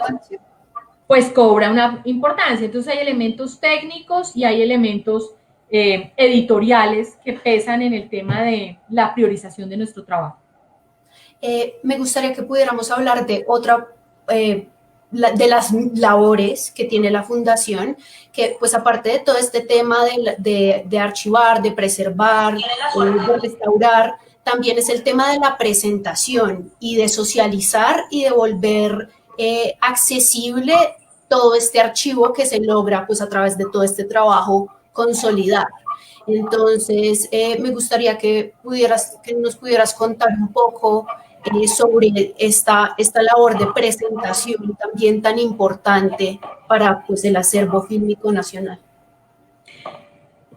pues cobra una importancia. Entonces hay elementos técnicos y hay elementos editoriales que pesan en el tema de la priorización de nuestro trabajo. Me gustaría que pudiéramos hablar de otra, de las labores que tiene la Fundación, que pues aparte de todo este tema de archivar, de preservar, de restaurar, también es el tema de la presentación y de socializar y de volver accesible todo este archivo que se logra pues a través de todo este trabajo consolidar. Entonces, me gustaría que nos pudieras contar un poco sobre esta labor de presentación también tan importante para pues, el acervo fílmico nacional.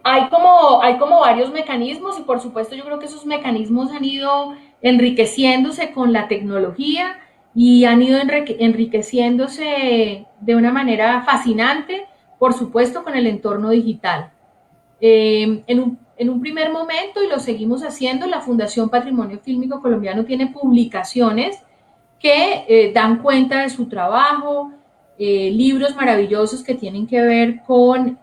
Hay como varios mecanismos y por supuesto yo creo que esos mecanismos han ido enriqueciéndose con la tecnología y han ido enriqueciéndose de una manera fascinante, por supuesto, con el entorno digital. En un primer momento, y lo seguimos haciendo, la Fundación Patrimonio Fílmico Colombiano tiene publicaciones que dan cuenta de su trabajo, libros maravillosos que tienen que ver con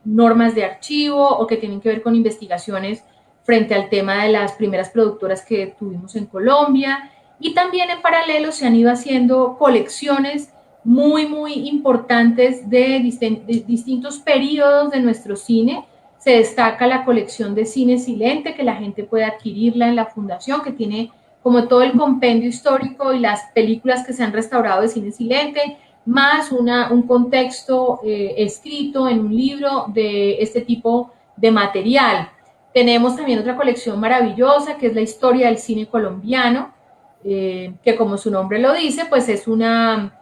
normas de archivo o que tienen que ver con investigaciones frente al tema de las primeras productoras que tuvimos en Colombia. Y también en paralelo se han ido haciendo colecciones muy, muy importantes de distintos periodos de nuestro cine. Se destaca la colección de cine silente, que la gente puede adquirirla en la fundación, que tiene como todo el compendio histórico y las películas que se han restaurado de cine silente, más un contexto escrito en un libro de este tipo de material. Tenemos también otra colección maravillosa, que es la historia del cine colombiano, que como su nombre lo dice, pues es una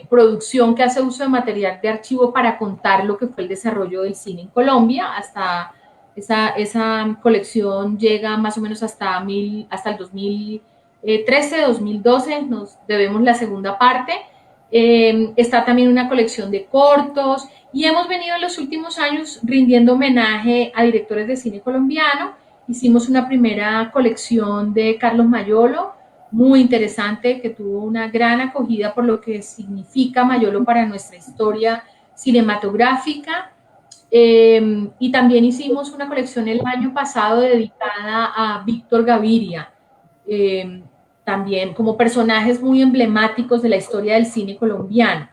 producción que hace uso de material de archivo para contar lo que fue el desarrollo del cine en Colombia. Hasta esa colección llega más o menos hasta el 2013, 2012, nos debemos la segunda parte. Está también una colección de cortos y hemos venido en los últimos años rindiendo homenaje a directores de cine colombiano. Hicimos una primera colección de Carlos Mayolo, muy interesante, que tuvo una gran acogida por lo que significa Mayolo para nuestra historia cinematográfica. Y también hicimos una colección el año pasado dedicada a Víctor Gaviria, también como personajes muy emblemáticos de la historia del cine colombiano.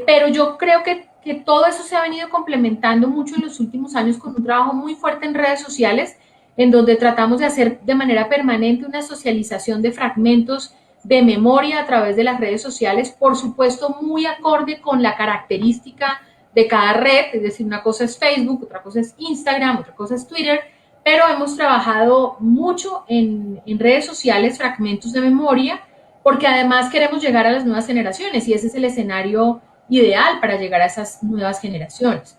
Pero yo creo que todo eso se ha venido complementando mucho en los últimos años con un trabajo muy fuerte en redes sociales, en donde tratamos de hacer de manera permanente una socialización de fragmentos de memoria a través de las redes sociales, por supuesto muy acorde con la característica de cada red, es decir, una cosa es Facebook, otra cosa es Instagram, otra cosa es Twitter, pero hemos trabajado mucho en redes sociales, fragmentos de memoria, porque además queremos llegar a las nuevas generaciones y ese es el escenario ideal para llegar a esas nuevas generaciones.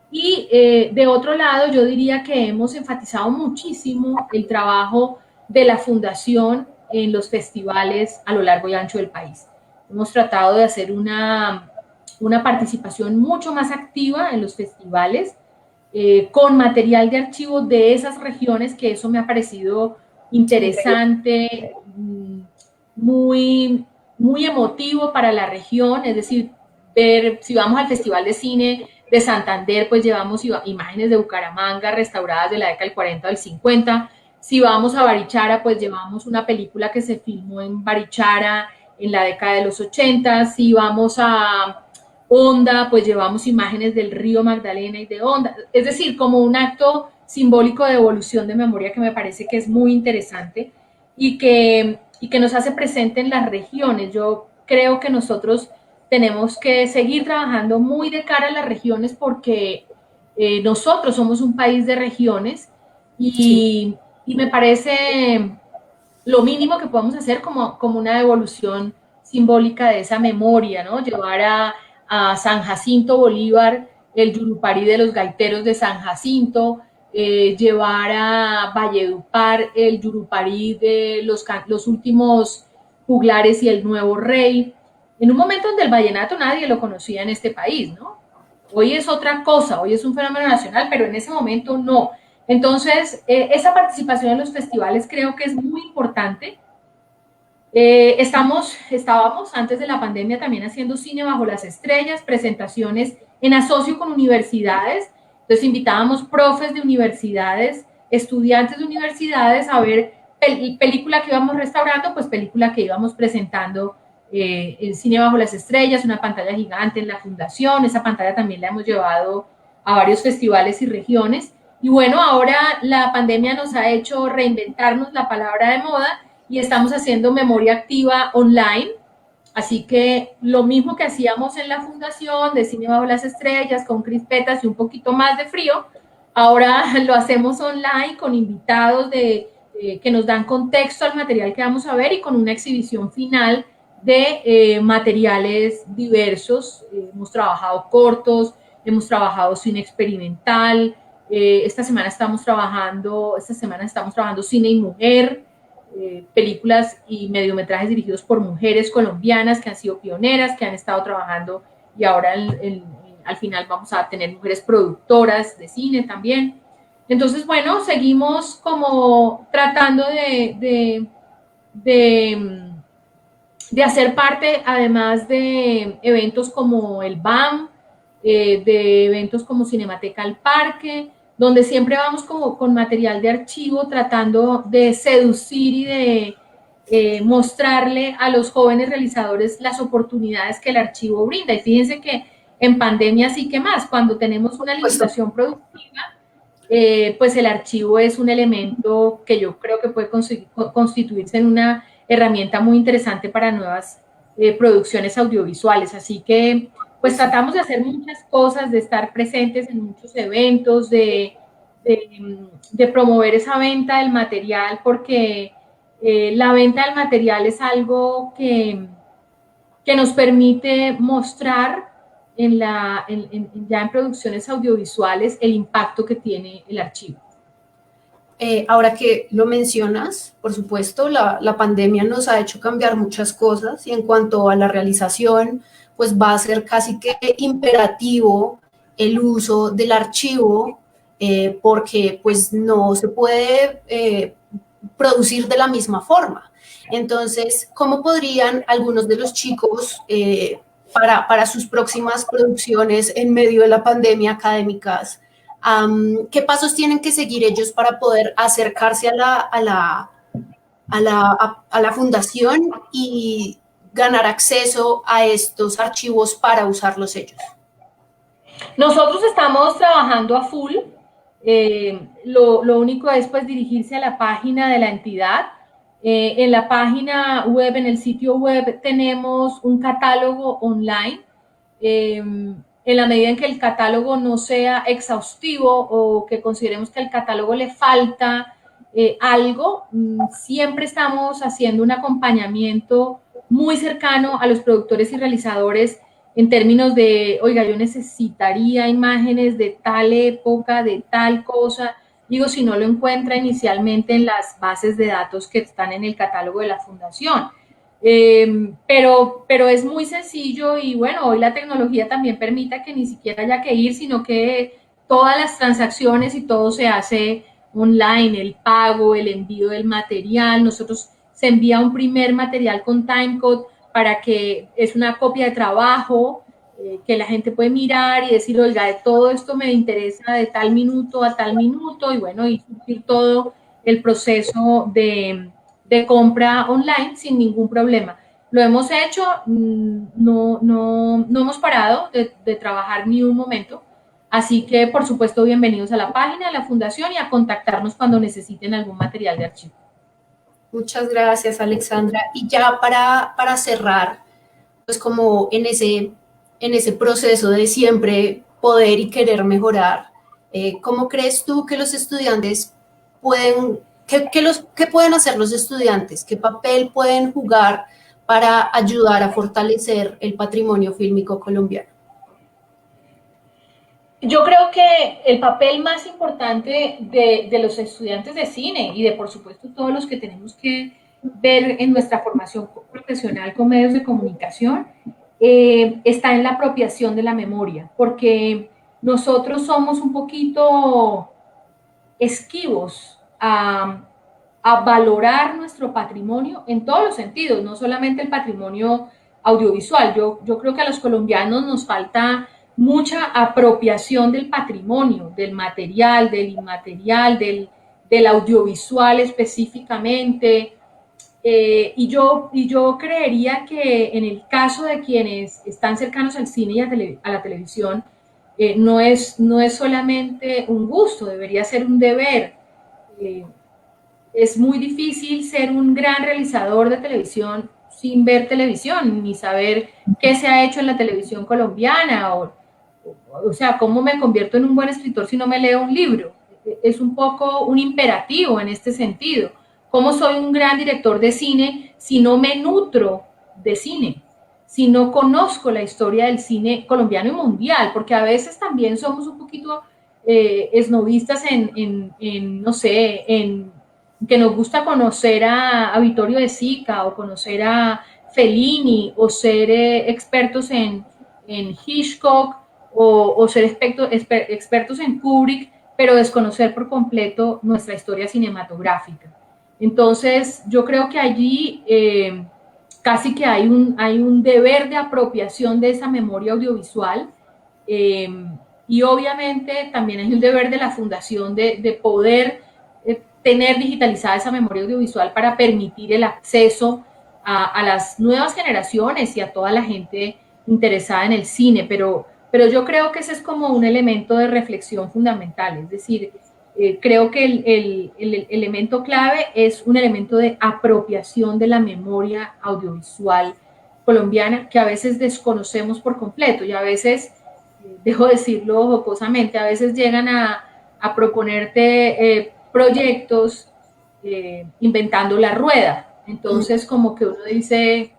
Y de otro lado, yo diría que hemos enfatizado muchísimo el trabajo de la Fundación en los festivales a lo largo y ancho del país. Hemos tratado de hacer una participación mucho más activa en los festivales, con material de archivo de esas regiones, que eso me ha parecido interesante, muy, muy emotivo para la región, es decir, ver, si vamos al Festival de Cine de Santander, pues llevamos imágenes de Bucaramanga restauradas de la década del 40 o del 50. Si vamos a Barichara, pues llevamos una película que se filmó en Barichara en la década de los 80. Si vamos a Honda, pues llevamos imágenes del río Magdalena y de Honda. Es decir, como un acto simbólico de evolución de memoria que me parece que es muy interesante y que nos hace presente en las regiones. Yo creo que nosotros tenemos que seguir trabajando muy de cara a las regiones porque nosotros somos un país de regiones y me parece lo mínimo que podemos hacer como una devolución simbólica de esa memoria, ¿no? Llevar a San Jacinto Bolívar el Yurupari de los gaiteros de San Jacinto, llevar a Valledupar el Yurupari de los últimos juglares y el nuevo rey, en un momento donde el vallenato nadie lo conocía en este país, ¿no? Hoy es otra cosa, hoy es un fenómeno nacional, pero en ese momento no. Entonces, esa participación en los festivales creo que es muy importante. Estábamos antes de la pandemia también haciendo cine bajo las estrellas, presentaciones en asocio con universidades. Entonces invitábamos profes de universidades, estudiantes de universidades a ver película que íbamos restaurando, pues película que íbamos presentando el cine bajo las estrellas, una pantalla gigante en la fundación. Esa pantalla también la hemos llevado a varios festivales y regiones. Y bueno, ahora la pandemia nos ha hecho reinventarnos la palabra de moda y estamos haciendo memoria activa online Así que lo mismo que hacíamos en la fundación de Cine Bajo las Estrellas, con crispetas y un poquito más de frío, ahora lo hacemos online con invitados que nos dan contexto al material que vamos a ver y con una exhibición final de materiales diversos. Hemos trabajado cortos, hemos trabajado cine experimental, esta semana estamos trabajando cine y mujer, películas y mediometrajes dirigidos por mujeres colombianas que han sido pioneras, que han estado trabajando, y ahora al final vamos a tener mujeres productoras de cine también. Entonces, bueno, seguimos como tratando de hacer parte, además de eventos como el BAM, de eventos como Cinemateca al Parque, donde siempre vamos como con material de archivo, tratando de seducir y de mostrarle a los jóvenes realizadores las oportunidades que el archivo brinda. Y fíjense que en pandemia sí que más, cuando tenemos una limitación productiva, pues el archivo es un elemento que yo creo que puede constituirse en una herramienta muy interesante para nuevas producciones audiovisuales. Así que pues tratamos de hacer muchas cosas, de estar presentes en muchos eventos, de promover esa venta del material, porque la venta del material es algo que nos permite mostrar ya en producciones audiovisuales el impacto que tiene el archivo. Ahora que lo mencionas, por supuesto, la pandemia nos ha hecho cambiar muchas cosas, y en cuanto a la realización, pues va a ser casi que imperativo el uso del archivo, porque pues no se puede producir de la misma forma. Entonces, ¿cómo podrían algunos de los chicos para sus próximas producciones en medio de la pandemia académicas, qué pasos tienen que seguir ellos para poder acercarse a la fundación y ganar acceso a estos archivos para usarlos ellos? Nosotros estamos trabajando a full. Lo único es pues dirigirse a la página de la entidad. En la página web, en el sitio web, tenemos un catálogo online. En la medida en que el catálogo no sea exhaustivo o que consideremos que al catálogo le falta algo, siempre estamos haciendo un acompañamiento muy cercano a los productores y realizadores en términos de, oiga, yo necesitaría imágenes de tal época, de tal cosa. Digo, si no lo encuentra inicialmente en las bases de datos que están en el catálogo de la fundación. Pero es muy sencillo, y bueno, hoy la tecnología también permite que ni siquiera haya que ir, sino que todas las transacciones y todo se hace online, el pago, el envío del material. Nosotros se envía un primer material con timecode para que es una copia de trabajo que la gente puede mirar y decir, oiga, de todo esto me interesa de tal minuto a tal minuto, y bueno, y surtir todo el proceso de compra online sin ningún problema. Lo hemos hecho, no hemos parado de trabajar ni un momento, así que por supuesto bienvenidos a la página de la fundación y a contactarnos cuando necesiten algún material de archivo. Muchas gracias, Alexandra. Y ya para cerrar, pues como en ese proceso de siempre poder y querer mejorar, ¿cómo crees tú que los estudiantes pueden, qué pueden hacer los estudiantes? ¿Qué papel pueden jugar para ayudar a fortalecer el patrimonio fílmico colombiano? Yo creo que el papel más importante de los estudiantes de cine y de, por supuesto, todos los que tenemos que ver en nuestra formación profesional con medios de comunicación, está en la apropiación de la memoria, porque nosotros somos un poquito esquivos a valorar nuestro patrimonio en todos los sentidos, no solamente el patrimonio audiovisual. Yo creo que a los colombianos nos falta mucha apropiación del patrimonio, del material, del inmaterial, del audiovisual específicamente. Y yo creería que en el caso de quienes están cercanos al cine y a la televisión, no es solamente un gusto, debería ser un deber. Es muy difícil ser un gran realizador de televisión sin ver televisión, ni saber qué se ha hecho en la televisión colombiana, o sea, cómo me convierto en un buen escritor si no me leo un libro. Es un poco un imperativo en este sentido. ¿Cómo soy un gran director de cine si no me nutro de cine? Si no conozco la historia del cine colombiano y mundial, porque a veces también somos un poquito esnovistas no sé, en que nos gusta conocer a Vittorio De Sica o conocer a Fellini o ser expertos en Hitchcock o ser expertos en Kubrick, pero desconocer por completo nuestra historia cinematográfica. Entonces, yo creo que allí casi que hay un deber de apropiación de esa memoria audiovisual y obviamente también hay un deber de la fundación de poder tener digitalizada esa memoria audiovisual para permitir el acceso a las nuevas generaciones y a toda la gente interesada en el cine, pero yo creo que ese es como un elemento de reflexión fundamental, es decir, creo que el elemento clave es un elemento de apropiación de la memoria audiovisual colombiana que a veces desconocemos por completo y a veces, dejo decirlo jocosamente, a veces llegan a proponerte proyectos inventando la rueda. Entonces como que uno dice,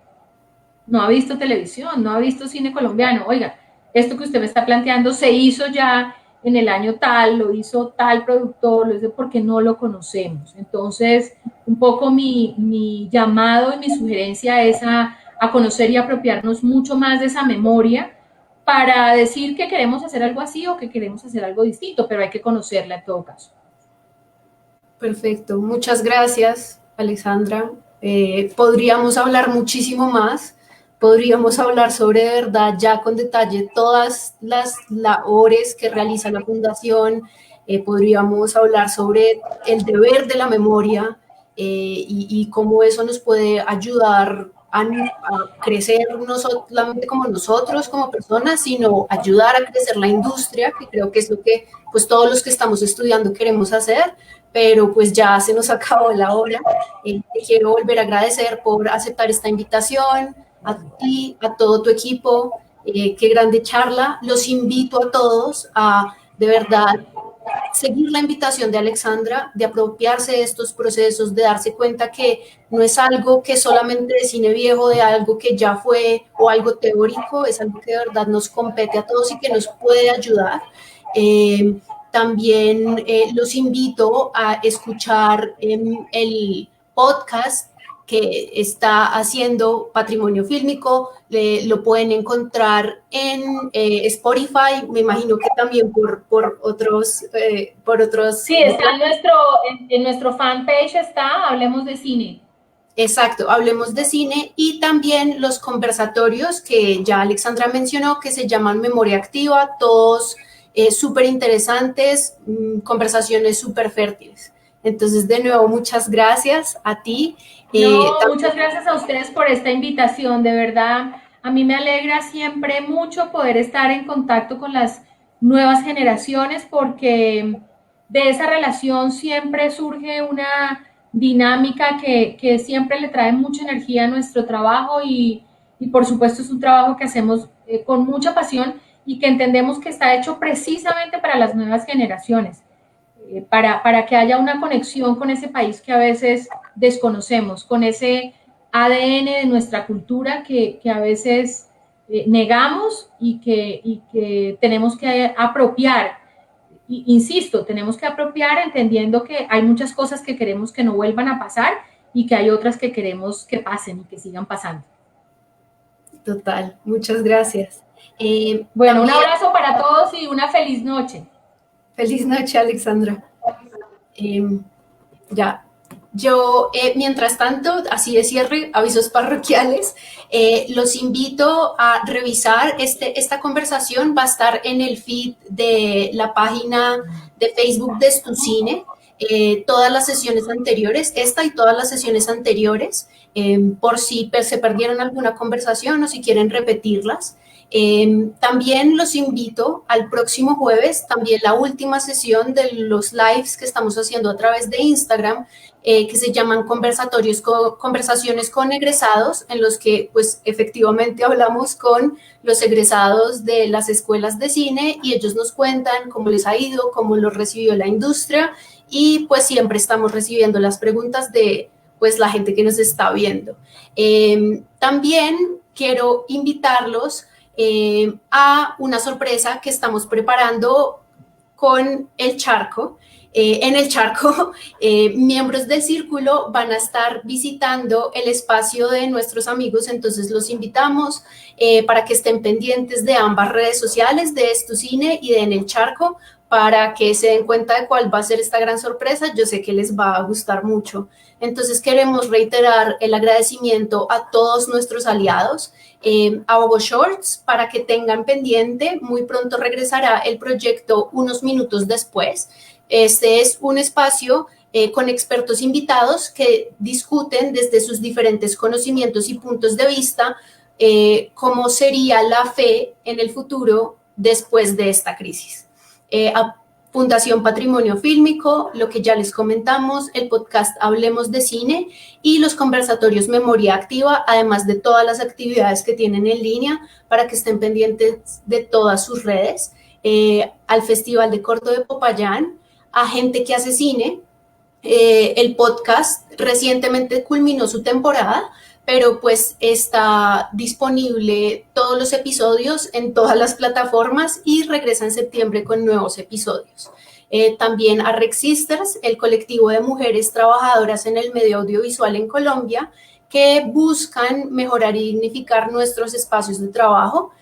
no ha visto televisión, no ha visto cine colombiano, oiga, esto que usted me está planteando se hizo ya en el año tal, lo hizo tal productor, lo hizo porque no lo conocemos. Entonces, un poco mi llamado y mi sugerencia es a conocer y apropiarnos mucho más de esa memoria para decir que queremos hacer algo así o que queremos hacer algo distinto, pero hay que conocerla en todo caso. Perfecto, muchas gracias, Alexandra. Podríamos hablar muchísimo más. Podríamos hablar sobre de verdad ya con detalle todas las labores que realiza la Fundación, podríamos hablar sobre el deber de la memoria y cómo eso nos puede ayudar a crecer no solamente como nosotros, como personas, sino ayudar a crecer la industria, que creo que es lo que pues todos los que estamos estudiando queremos hacer, pero pues ya se nos acabó la hora. Te quiero volver a agradecer por aceptar esta invitación, a ti, a todo tu equipo, qué grande charla. Los invito a todos a, de verdad, seguir la invitación de Alexandra, de apropiarse de estos procesos, de darse cuenta que no es algo que solamente de cine viejo, de algo que ya fue o algo teórico, es algo que de verdad nos compete a todos y que nos puede ayudar. También los invito a escuchar el podcast que está haciendo Patrimonio Fílmico, lo pueden encontrar en Spotify, me imagino que también por otros... Sí, está en nuestro fanpage está Hablemos de Cine. Exacto, Hablemos de Cine, y también los conversatorios que ya Alexandra mencionó, que se llaman Memoria Activa, todos súper interesantes, conversaciones súper fértiles. Entonces, de nuevo, muchas gracias a ti. Muchas gracias a ustedes por esta invitación, de verdad. A mí me alegra siempre mucho poder estar en contacto con las nuevas generaciones porque de esa relación siempre surge una dinámica que siempre le trae mucha energía a nuestro trabajo y por supuesto es un trabajo que hacemos con mucha pasión y que entendemos que está hecho precisamente para las nuevas generaciones. Para que haya una conexión con ese país que a veces desconocemos, con ese ADN de nuestra cultura que a veces negamos y que tenemos que apropiar. Insisto, tenemos que apropiar entendiendo que hay muchas cosas que queremos que no vuelvan a pasar y que hay otras que queremos que pasen y que sigan pasando. Total, muchas gracias. Bueno, un abrazo para todos y una feliz noche. Feliz noche, Alexandra. Yo, mientras tanto, así de cierre, avisos parroquiales, los invito a revisar esta conversación, va a estar en el feed de la página de Facebook de Estucine, todas las sesiones anteriores, esta y todas las sesiones anteriores, por si se perdieron alguna conversación o si quieren repetirlas. También los invito al próximo jueves, también la última sesión de los lives que estamos haciendo a través de Instagram, que se llaman conversaciones con egresados, en los que pues efectivamente hablamos con los egresados de las escuelas de cine y ellos nos cuentan cómo les ha ido, cómo los recibió la industria, y pues siempre estamos recibiendo las preguntas de pues la gente que nos está viendo. También quiero invitarlos a una sorpresa que estamos preparando con El Charco. En El Charco, miembros del círculo van a estar visitando el espacio de nuestros amigos, entonces los invitamos para que estén pendientes de ambas redes sociales, de Estucine y de En El Charco, para que se den cuenta de cuál va a ser esta gran sorpresa. Yo sé que les va a gustar mucho. Entonces queremos reiterar el agradecimiento a todos nuestros aliados, a Bobo Shorts, para que tengan pendiente. Muy pronto regresará el proyecto Unos Minutos Después. Este es un espacio con expertos invitados que discuten desde sus diferentes conocimientos y puntos de vista cómo sería la fe en el futuro después de esta crisis. A Fundación Patrimonio Fílmico, lo que ya les comentamos, el podcast Hablemos de Cine y los conversatorios Memoria Activa, además de todas las actividades que tienen en línea para que estén pendientes de todas sus redes, al Festival de Corto de Popayán, a Gente que hace cine. El podcast recientemente culminó su temporada, pero pues está disponible todos los episodios en todas las plataformas y regresa en septiembre con nuevos episodios. También a Rec Sisters, el colectivo de mujeres trabajadoras en el medio audiovisual en Colombia, que buscan mejorar y dignificar nuestros espacios de trabajo.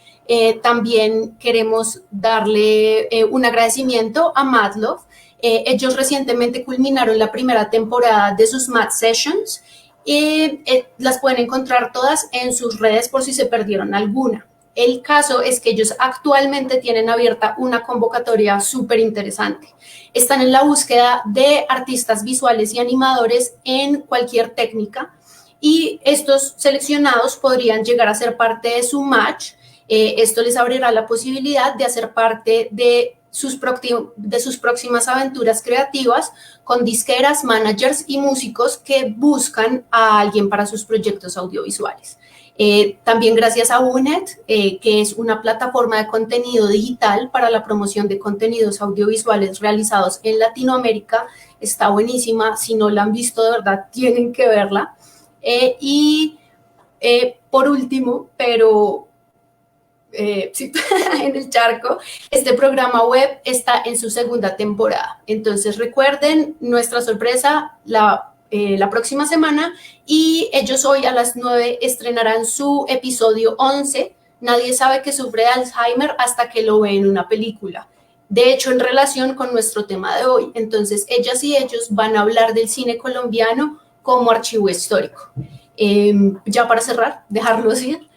También queremos darle un agradecimiento a Madlove. Ellos recientemente culminaron la primera temporada de sus Mad Sessions y las pueden encontrar todas en sus redes por si se perdieron alguna. El caso es que ellos actualmente tienen abierta una convocatoria súper interesante. Están en la búsqueda de artistas visuales y animadores en cualquier técnica, y estos seleccionados podrían llegar a ser parte de su match. Esto les abrirá la posibilidad de hacer parte de sus próximas aventuras creativas con disqueras, managers y músicos que buscan a alguien para sus proyectos audiovisuales. También gracias a UNED, que es una plataforma de contenido digital para la promoción de contenidos audiovisuales realizados en Latinoamérica. Está buenísima, si no la han visto de verdad tienen que verla. Por último, pero sí, en El Charco, este programa web está en su segunda temporada. Entonces recuerden nuestra sorpresa la próxima semana, y ellos hoy a las 9 estrenarán su episodio 11. Nadie sabe que sufre de Alzheimer hasta que lo ve en una película. De hecho, en relación con nuestro tema de hoy. Entonces, ellas y ellos van a hablar del cine colombiano como archivo histórico. Ya para cerrar, dejarlos ir.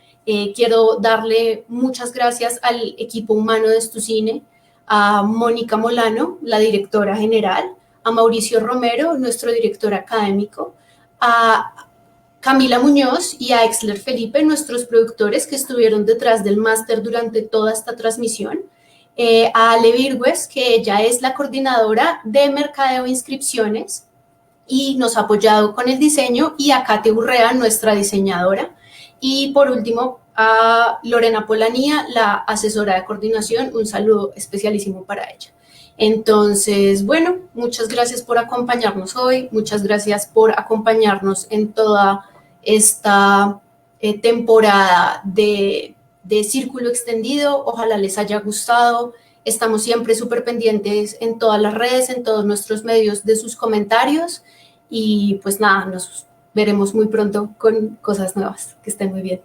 Quiero darle muchas gracias al equipo humano de Estucine, a Mónica Molano, la directora general, a Mauricio Romero, nuestro director académico, a Camila Muñoz y a Exler Felipe, nuestros productores que estuvieron detrás del máster durante toda esta transmisión, a Ale Virgües, que ella es la coordinadora de Mercadeo e Inscripciones y nos ha apoyado con el diseño, y a Kate Urrea, nuestra diseñadora. Y por último, a Lorena Polanía, la asesora de coordinación, un saludo especialísimo para ella. Entonces, bueno, muchas gracias por acompañarnos hoy, muchas gracias por acompañarnos en toda esta temporada de Círculo Extendido. Ojalá les haya gustado. Estamos siempre súper pendientes en todas las redes, en todos nuestros medios, de sus comentarios, y pues nada, nos veremos muy pronto con cosas nuevas. Que estén muy bien.